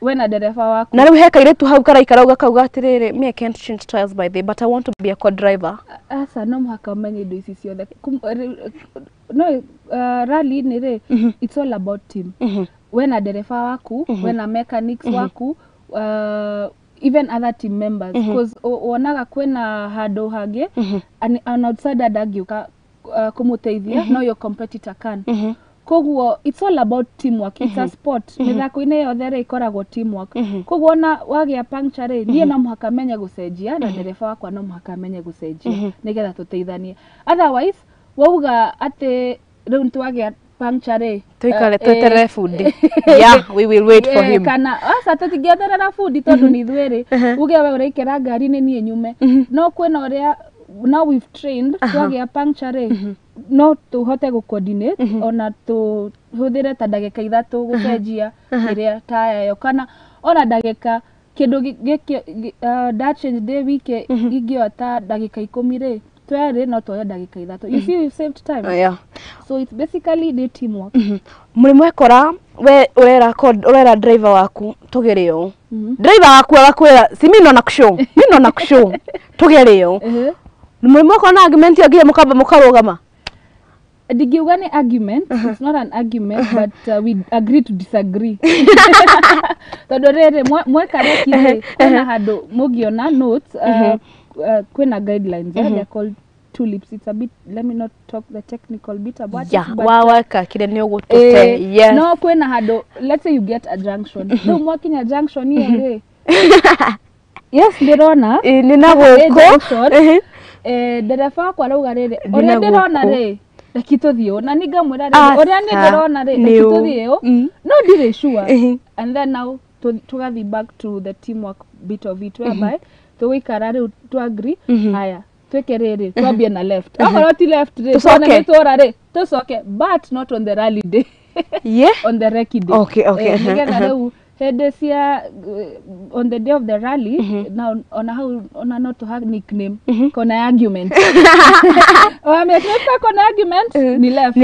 we na dereva waku na riu heka iretu hau karaikara uga kauga atiriri me I can't change tires by the but I want to be a co-driver. Asa no muhaka umenye indo ici ciothe no rally ni ri it's all about team. We na dereva waku we na mechanics waku even other team members because wonaga kwena hado hage an outsider dagiuka kumuteithia no your competitor can koguo it's all about teamwork, it's a sport. Mithako-inĩ yothe rĩ ikoragwo teamwork. Koguo na wagĩa puncture rĩ niĩ no mũhaka menye gũcenjia na ndereba wakwa no mũhaka menye gũcenjia nĩgetha tũteithanie. Otherwise wauga atĩ rĩu nĩtwagĩa puncture rĩ tuikare tweterere fundi. Yeah, we will wait for him. Kana asa tũtingĩeterera fundi tondũ nĩ ithuĩ rĩ uge we ũraikĩra ngari nĩ niĩ nyume. No kwĩna ũrĩa now we've trained twagĩa puncture rĩ no tuhote gu coordinate ona tuhũthĩre ta ndagĩka 3 gũcenjia ĩrĩa taya yo kana ona ndagĩka kĩndũ gĩkĩ change day wiki ingĩota ndagĩka 10 rĩ twere no tuoye ndagĩka 3. You see we've saved time. Yeah. So it's basically the teamwork. Mũrĩmwe kora we urera driver waku tugere ũũ. Driver waku agakwĩra si mimi no nakushow tugere ũũ. Mũrĩmwe kona argument yagiye mukamba mukarugama. Ndigiuga ni argument, it's not an argument but we agree to disagree. Tondũ rĩrĩ mwekareki rĩ kwĩna handũ mũgiona notes kwĩna guidelines they're called tulips. It's a bit, let me not talk the technical bit about it, but waweka kile ni ugutute. Yes. No kwĩna handũ, let's say you get a junction. Rĩu mwakinya junction hiyo rĩ yes ndirona ninagwĩko ndereba wakwa rauga rĩrĩ ũrĩa ndĩrona rĩ reki tuthiĩ na ningamwĩra rĩrĩ ũrĩa nĩ ndĩrona rĩ reki tuthiĩ no ndirĩ sure. And then now tugathi back to the teamwork bit of it whereby tũgũikara rĩu tu agree haya tweke rĩrĩ twambie na left okorwo ti left rĩ twana nĩtũra rĩ tũcoke but not on the rally day. Yeah, on the reki day. Okay. Nĩgetha rĩu hĩndĩ cia on the day of the rally now ona no to have nickname kona argument kona argument ni left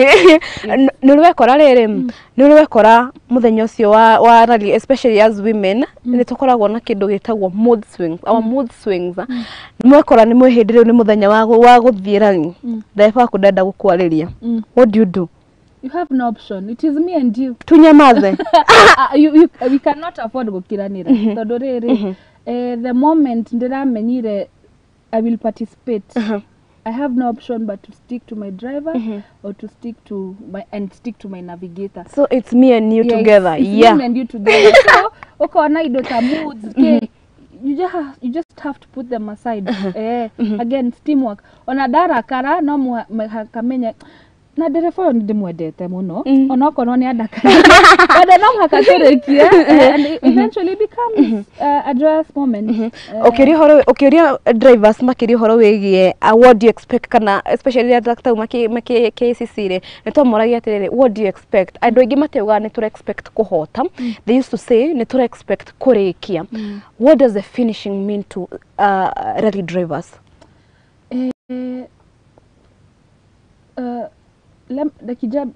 nĩrwekora rĩrĩ nĩrwekora mũthenya ũcio wa rally especially as women nĩtũkoragwo na kĩndũ gĩtagwo mood swings. Our mood swings nĩmwekora nĩ mwĩhĩndĩ rĩu nĩ mũthenya wa gũthiĩ rally ndereba waku ndenda gũkwarĩria. What do you do? You have no option. It is me and you. Tunyamaze. We cannot afford gukiranira. Tondu riri the moment ndiramenyire I will participate. I have no option but to stick to my driver or to stick to my navigator. So it's me and you together. Yeah. Me and you together. So ukona ido ta moods you just have to put them aside. Again teamwork. Ona darakara no muhakamenya na ndereba ũyũ ndĩmwendete mũno ona okorwo nĩ andaka but no mũhakatũrĩkia and eventually becomes a joyous moment. Ũkĩũria drivers makĩria ũhoro wĩgiĩ what do you expect kana especially rĩrĩa traktauma KCC rĩ nĩtwamũragia atĩrĩrĩ what do you expect. Andũ aingĩ mateugaga nĩtũra expect kũhota. They used to say nĩtũra expect kũrĩkia. What does the finishing mean to rally drivers?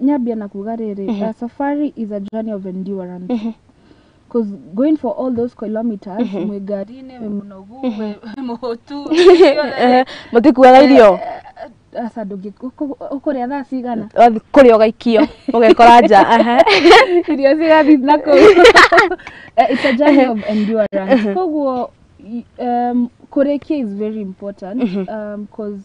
Nyambia na kuga rĩrĩ safari is a journey of endurance. Because going for all those kilometers mwĩ ngari-inĩ wĩ mũnogu wĩ mũhũtu mũtikuaga irio asa ũkũrĩa thaa cigana kũrĩa ũgaikio ũgekora nja irio cigathi na kũu. It's a journey of endurance. Koguo kũrĩkia is very important because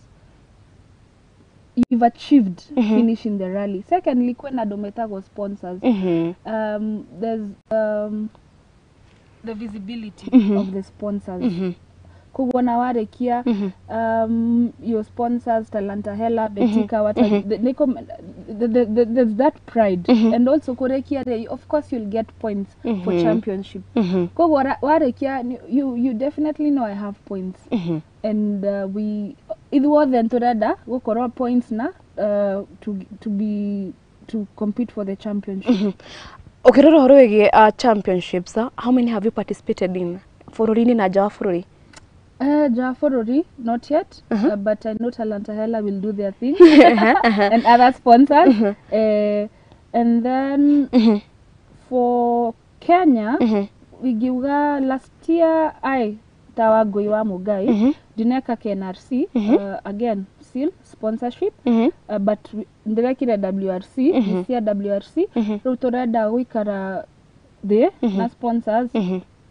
you've achieved finishing the rally. Secondly, kwena dometago sponsors. There's the visibility of the sponsors. Kugona warekia your sponsors Talanta Hela, Betika, what there's that pride. And also kurekia of course you'll get points for championship. Kugona warekia you definitely know I have points. And we ithuothe nturenda gukorwo points na to compete for the championship. Ukirora horo wĩgiĩ championships, how many have you participated in? Bũrũri-inĩ na nja wa bũrũri? Nja wa bũrũri not yet, but I know Talanta Hela will do their thing and other sponsors. And then for Kenya, wigiuga last year Tawa Ngũi wa Mũngai ndineka KNRC again still sponsorship but ndirekire WRC cia WRC rĩu tũrenda gũikara thĩ na sponsors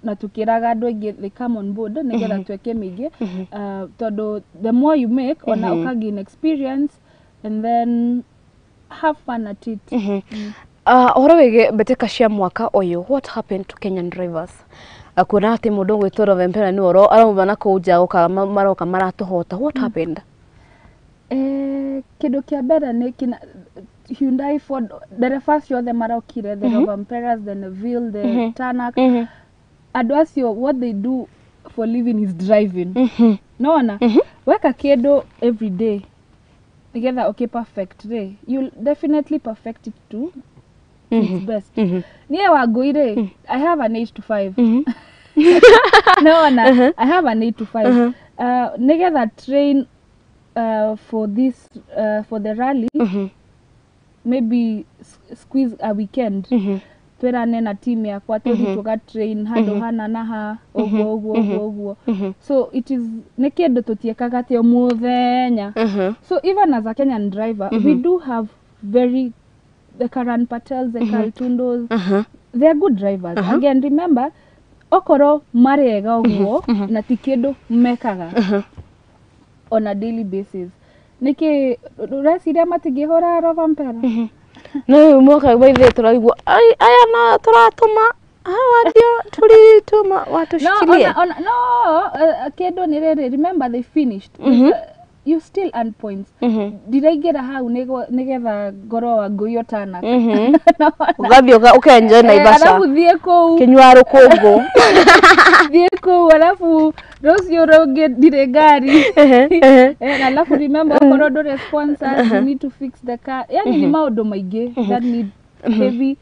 na tukiraga andũ aingĩ they come on board nĩgetha tweke mĩingĩ tondũ the more you make ona ũkagain experience and then have fun at it. Ohoro wege beteka cia mwaka oyo, what happened to Kenyan drivers? Akuona ati mundu gwitoro Vempera ni oro araumva na kuja goka maroka maratuhota, what happened? Kido kia bera ni kina Hyundai, Ford, dereva ciothe marokire, the Vamperas, the Neville, the Tanak. Andu acio, what they do for living is driving. Naona weka kedo every day. Together, okay, perfect day. You'll definitely perfect it too. It's best. Niye wagoire, I have an 8 to 5. Naona, I have an 8 to 5. Together train for this, for the rally. Maybe squeeze a weekend. Twerane na team ya kwa tuga train hando hana naha ogwo. So it is nekedo totiekaga te omuthenya. So even as a Kenyan driver, we do have the Karan Patels, the Kaltundos, they are good drivers. Again, remember, okoro marega ogwo na tikedo mekaga on a daily basis. Niki resire matigihora ro Vampera. No moka baithe turaigwa aya na turatuma hawadio tulituma watu shikilie. No, kedo ni rere, remember they finished. You still earn points. Did I get a how negetha goro wa guyo tana? Ugathio ukenjoy Naivasha. Alafu thie kou kinywa rukungu. Thie kou alafu rosio roge dire gari. Alafu remember okoro do sponsors, you need to fix the car. Yani ni maodo maige that need heavy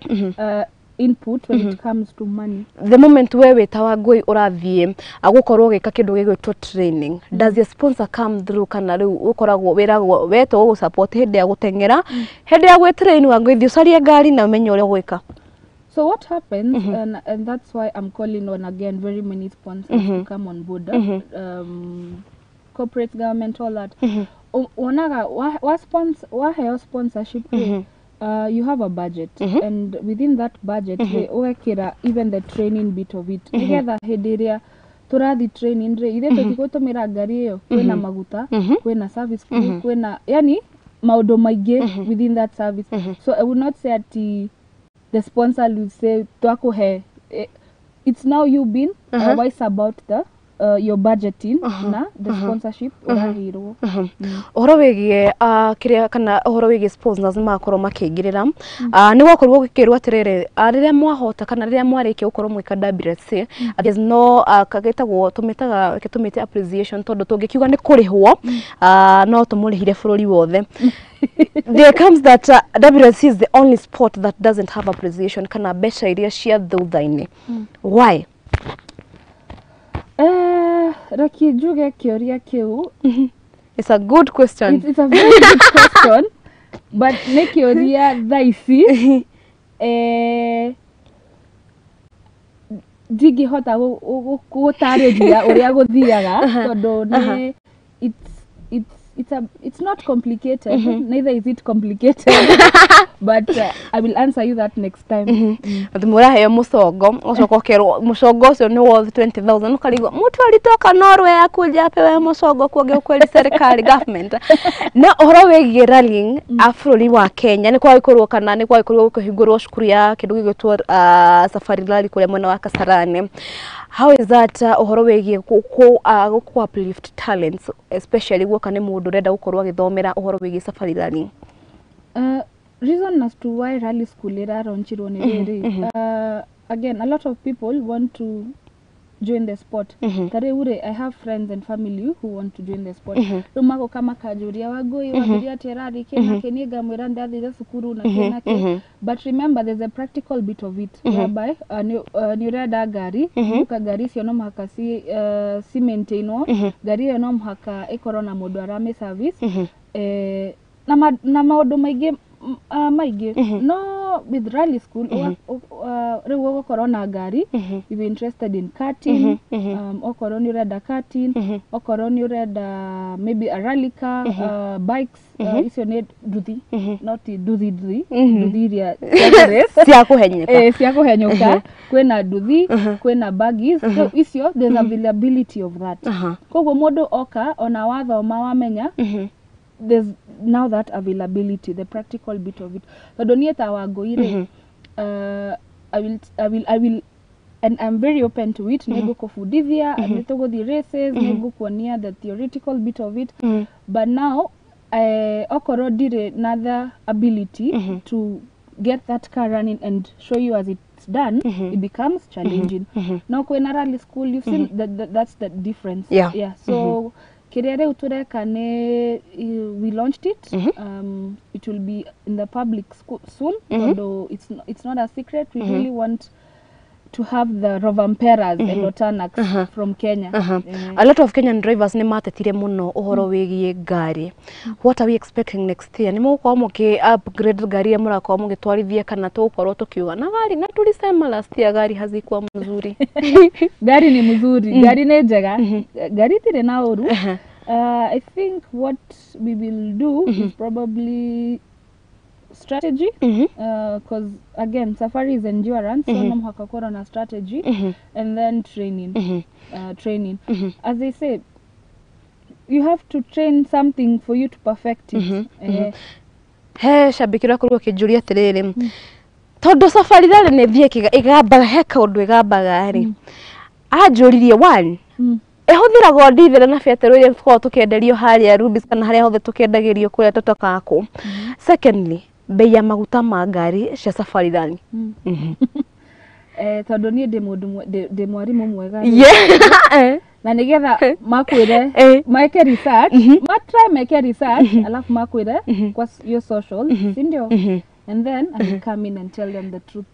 input when it comes to money. The moment wewe tawagoi urathie agukorwo gika kindu gigwitwo training, does your sponsor come through kana riu ukoragwo wiragwo weto go support hende ya gutengera hende ya gwe train wangwithio caria ngari na umenye uria gwika? So what happens, and that's why I'm calling on again very many sponsors to come on board, corporate, government, all that. Onaga wa heo sponsorship. You have a budget, and within that budget, they oekira even the training bit of it. Together, hediria turathi training re ire tutigutumira ngari iyo kwena maguta, kwena service, kwena yani maudo maige within that service. So I would not say that the sponsor will say twakuhe. It's now you been wise about the your budgeting na the sponsorship urahirwo. Ohoro wigie kiria kana ohoro wigie sponsors makorwo makingirira ni gwakorwo gukirwa atiriri riria mwahota kana riria mwarike ukorwo mwika WRC there's no kagitagwo tumite appreciation tondu tungikiuga ni kurihwo no tumurihire bururi wothe. There comes that WRC is the only sport that doesn't have appreciation kana beca iria cia thutha-ini. Why? Raki juge kioria kiu. It's a good question. It's a very good question. But ne kioria thaisi digi hota gutariria uria guthiaga tondu ni it's not complicated. Neither is it complicated. But I will answer you that next time. Murahe musogo ucokokerwo musogo ucio ni worth 20,000 ukarigwa mutu alitoka Norway akuja apewe musogo kuoge ukweli serikali government. Na ohoro wigie rallying afururi wa Kenya ni kwa ikorwo kana ni kwa ikorwo kuhingurwo cukuru ya kindu gigwitwo Safari Rally kuria mwena wa Kasarani. How is that ohoro wigie ku uplift talents, especially gwoka ni mundu renda gukorwo agithomera ohoro wigie Safari Rally? Reason as to why rally school era ronchirwo ni riri. Again, a lot of people want to join the sport. Tare ure, I have friends and family who want to join the sport. Rumako kama kajuria wagoi wabiria terari kena keniga mwiranda dhida sukuru na kena ke. But remember, there's a practical bit of it. Whereby, ni ureda gari, muka gari siyo no mhaka si maintainwa, gari yo no mhaka ekorona modu arame service. Na maodo maige no with rally school rewo corona gari if you're interested in karting okoro ni ureda karting okoro ni ureda maybe a rally car bikes isio need duthi not duthi ria sia kuhenyeka sia kuhenyuka kwena duthi kwena buggies so isio there's availability of that kogo modo oka ona wathoma wamenya there's now that availability, the practical bit of it. Todonieta wagoire, I will, and I'm very open to it. Nego kufudithia, nego go the races, nego kuania the theoretical bit of it. But now, okoro did another ability to get that car running and show you as it's done. It becomes challenging. Now, when rally school, you've seen that's the difference. Yeah. So. Kirere utureka ne we launched it. It will be in the public soon. Although it's not a secret. We really want to have the Rovamperas and Lotanax from Kenya. A lot of Kenyan drivers ne matetire muno uhoro wigie gari. What are we expecting next year? Nimo kwa muke upgrade gari amura kwa muke twarithia kana tukorwo tukiuga na gari na tulisema last year gari hazikuwa mzuri. Gari ni mzuri, gari ne njega. Gari tire na oru. I think what we will do is probably strategy, because again safari is endurance, so namhakakora na strategy, and then training. Training. As they say, you have to train something for you to perfect it. He shabikira kuruo kijuria tiriri tondu safari dale ne thie igamba he kaundu igambaga ri ajuririe one ehuthira godithira na betero iria twa tukenderio haria Rubis kana haria hothe tukendagirio kuria tutokako. Secondly, bei ya maguta ma ngari cia safari dani tondu nie ndi mwarimu mwega na nigetha makwire make research make research alafu makwire kwa your social sindio. And then I will come in and tell them the truth.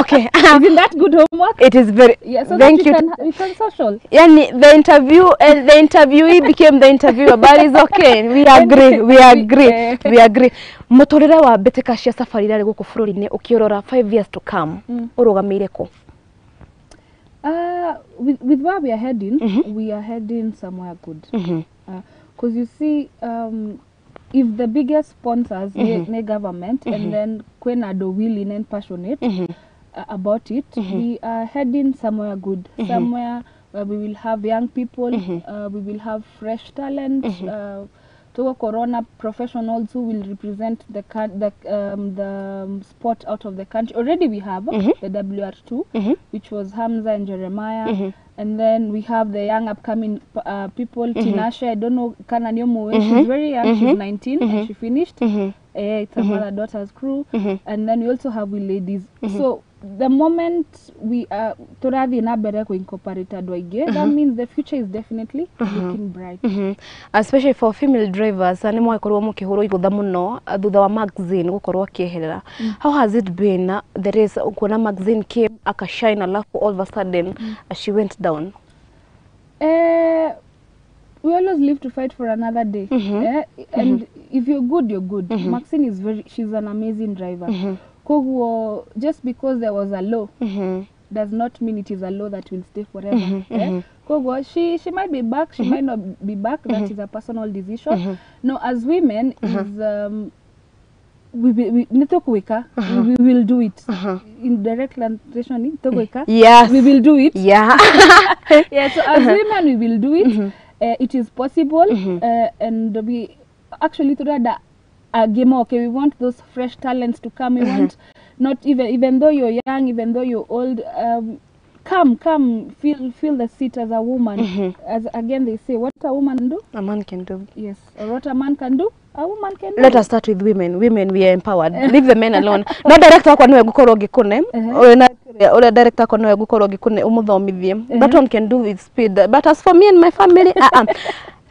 Okay. Isn't that good homework? It is very. Yeah, so thank that you can social. Yani the interview and the interviewee became the interviewer, but it's okay. We agree. We agree. We agree. Mutorera wa beteka cia safari rari guku bururi-ini ukiorora 5 years to come. Urugamire ku? With where we are heading, we are heading somewhere good. Because you see, if the biggest sponsors, the government, and then Kwenado willing and passionate about it, we are heading somewhere good, somewhere where we will have young people, we will have fresh talent, Corona professionals who will represent the sport out of the country. Already we have the WR2, which was Hamza and Jeremiah. And then we have the young upcoming people, Tinashe, I don't know, Kananyomo, she's very young, she's 19, and she finished. It's a mother-daughter's crew. And then we also have we ladies. So the moment we are Torathi Nabere incorporated Waige, that means the future is definitely looking bright. Especially for female drivers, ani mwakorwo mukihuro igutha muno thutha wa magazine gukorwo kieherera. How has it been? There is kuna magazine came akashine alafu all of a sudden she went down. We always live to fight for another day. And if you're good, you're good. Maxine is she's an amazing driver. Kogwo, just because there was a law does not mean it is a law that will stay forever. Kogwo, she might be back, she might not be back. That is a personal decision. No, as women, is we will do it. In direct translation, yes, we will do it. Yeah. Yeah. So as women, we will do it. It is possible, and we actually okay, we want those fresh talents to come. We want not even though you're young, even though you're old, come, feel the seat as a woman. As again they say, what a woman do, a man can do. Yes, or what a man can do, a woman can do. Let us start with women. Women, we are empowered. Leave the men alone. No director kwa niwe gukorwo gikune. Or director kwa niwe gukorwo gikune umuthomithie. That one can do with speed. But as for me and my family,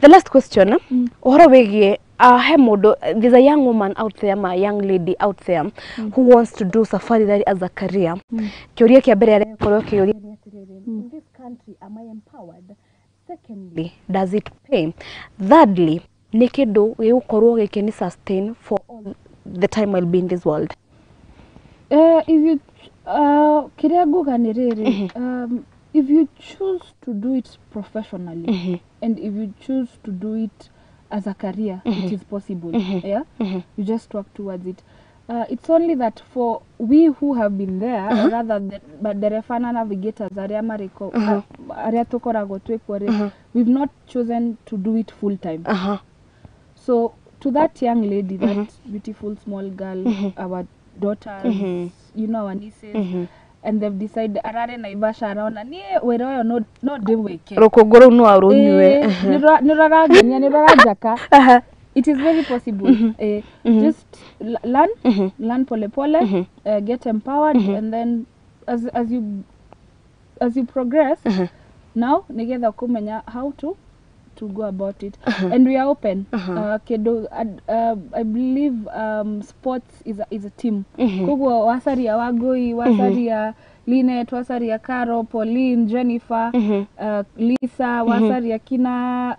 the last question, uhoro wigie he mundu, there's a young woman out there, a young lady out there who wants to do safari rally as a career. Kioria kia mbere yale korwo kioria ni atiriri. In this country, am I empowered? Secondly, does it pay? Thirdly, ni kindu gigukorwo gikini sustain for all the time I'll be in this world. If you kiria nguga ni riri, if you choose to do it professionally and if you choose to do it as a career, it is possible. Yeah, you just work towards it. It's only that for we who have been there, rather than but the refana navigators, we've not chosen to do it full time. So to that young lady, that beautiful small girl, our daughters, you know, our nieces, and they've decided arare Naivasha araona nie wera oyo no ndimwike rukunguru no arunywe niraragania nirarajaka. It is very possible. Just learn pole pole, get empowered, and then as you progress, now nigetha kumenya how to go about it. And we are open. I believe sports is a team. Kugwa wasari ya Wagoi, wasari ya Linet, wasari ya Caro, Pauline, Jennifer, Lisa, wasari ya Kina,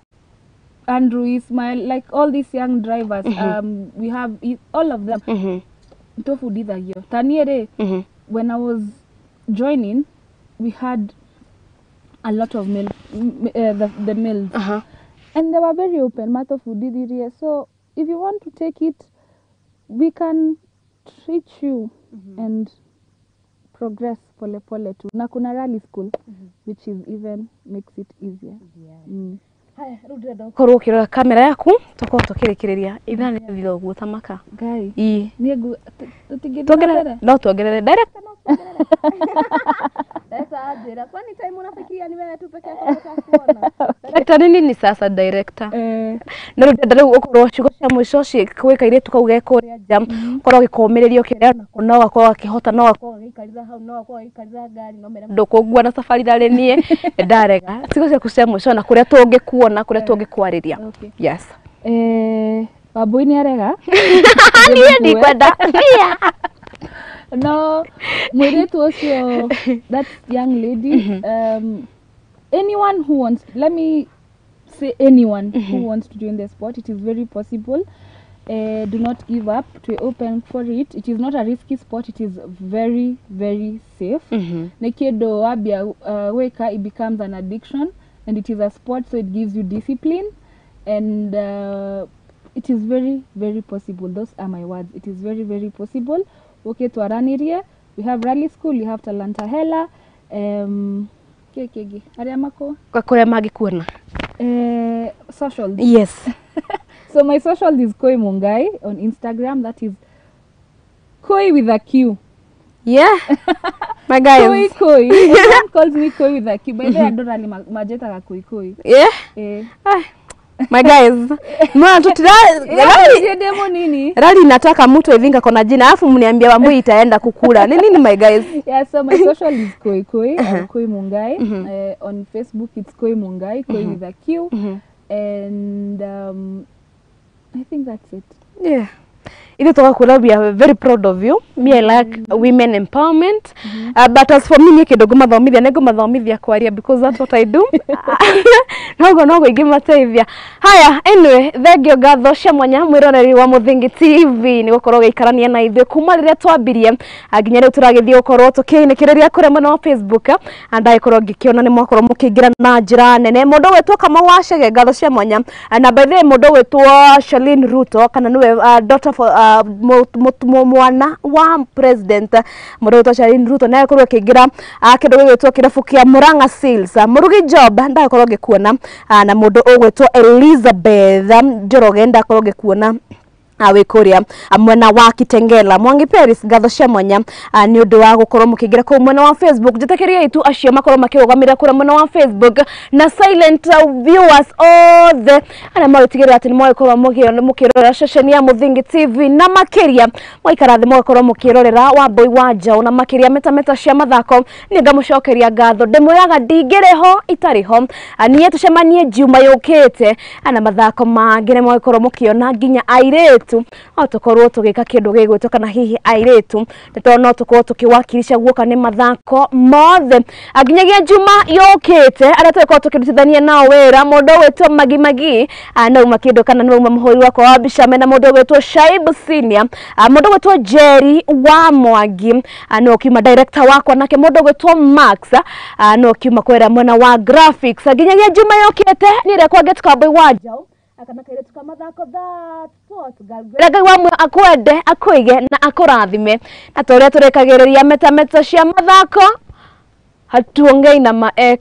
Andrew, Ismail, like all these young drivers. We have all of them. Tofu did that year. Taniere, when I was joining, we had a lot of milk, the mills, and they were very open. Matofu did it here. So if you want to take it, we can treat you and progress pole pole too. Na kuna rally school, which is even makes it easier. Haya, rudira korwo kirora kamera yaku toko tukirekereria ithani thitho gutamaka gai niegu tutigithira no tuongerere director Sasa ajira kwani time unafikiria ni wewe tu peke yako utakuona director ni nini sasa director no rudira rĩu ukorwo ciugo cia mwico gwika ire tukauge kuria jam korwo gikomererio kiria na no akorwo akihota no akorwo gikarira hau no akorwo gikarira ngari no mere ndukugua na safari dare nie ndarega ciugo ciaku cia mwico na kuria tungikuona kuria tungikwarĩria. Yes Babu ni arega niĩ ndikwenda no mwiretu ucio that young lady anyone who wants, let me say anyone who wants to join the sport, it is very possible. Do not give up, to open for it. It is not a risky sport, it is very very safe. Nekedo wabia weka, it becomes an addiction, and it is a sport, so it gives you discipline, and it is very very possible. Those are my words. It is very very possible. Okay, to Aran area, we have rally school, you have Talanta Hela, kekege ariamako kwa kore magikuona social. Yes. So my social is Koi Mungai on Instagram. That is Koi with a Q. Yeah. My guys. Koi. Everyone calls me Koi with a Q. By the way, I don't really majeta ka Koi. Yeah. My guys. Mwana tutira demo nini? Rali nataka mtu evinga kona jina alafu mniambia wambu itaenda kukula. Ni nini my guys? Yeah, so my social is Koi Koi Mungai. On Facebook it's Koi Mungai, Koi with a Q. And I think that's it. Yeah. Even though we are very proud of you. Me, I like women empowerment. But as for me, kidogo mathomithia kwaria because that's what I do. Nogo igima tevia. Haya, anyway, thegio gatho cia mwanya mwiroreri wa Muthingi TV ni gukorwo geikarania na ithuĩ kuma rĩrĩa twambirie nginya rĩu turagithie gukorwo tukinekereria kũrĩa mwena wa Facebook andaikorwo ngikiona ni mwakorwo mukĩingĩra na njĩra nene mũndũ wetwo kama wacege gatho cia mwanya na by the way mũndũ wetwo Charlene Ruto kana niwe daughter for mwana wa president mũndũ wetwo Charlene Ruto naye korwo kĩingĩra kĩndũ gĩgwĩtwo kĩrabu kĩa Murang'a Seals Murugi Job ndaikorwo ngĩkuona na mũndũ ũgwĩtwo Elizabeth Njoroge ndakorwo ngĩkuona awikuria mwena wa Kitengela Mwangi Paris gatho cia mwanya ni undu wa gukorwo mukigira ku mwena wa Facebook jitekeria itu acio makorwo makiugamira kura mwena wa Facebook na silent viewers all the ana marutigira ati ni mwakorwo mukirora session ya Muthingi TV na makiria mwaikarathi mwakorwo mukirorera wa boy wa Njau na makiria meta cia mathako ni ngamucokeria gatho ndimwiraga ndingiriho itariho nie tucemanie Juma yukite ana mathako mangine mwakorwo mukiona nginya aire tu otokorwo tugika kindu gigwito kana hihi airetu to no tukorwo tukiwakilisha guoka ni mathako mothe aginyagia Juma yokete ara tweko tukirutithania nao wera mundu wetwo Magi na makindo kana no muhuri wako wa Bishame na mundu wetwo Shaibu Senior mundu wetwo Jerry wa Mwangi no kiuma director wako nake mundu wetwo Max no kiuma kwera mwena wa graphics aginyagia Juma yokete ni rekwa get kaboy wa Njau akana kaire tukamathako that sport galgwega wamwe akwende akuige na akurathime na toria turekagiriria meta cia mathako hatuongei na ma ex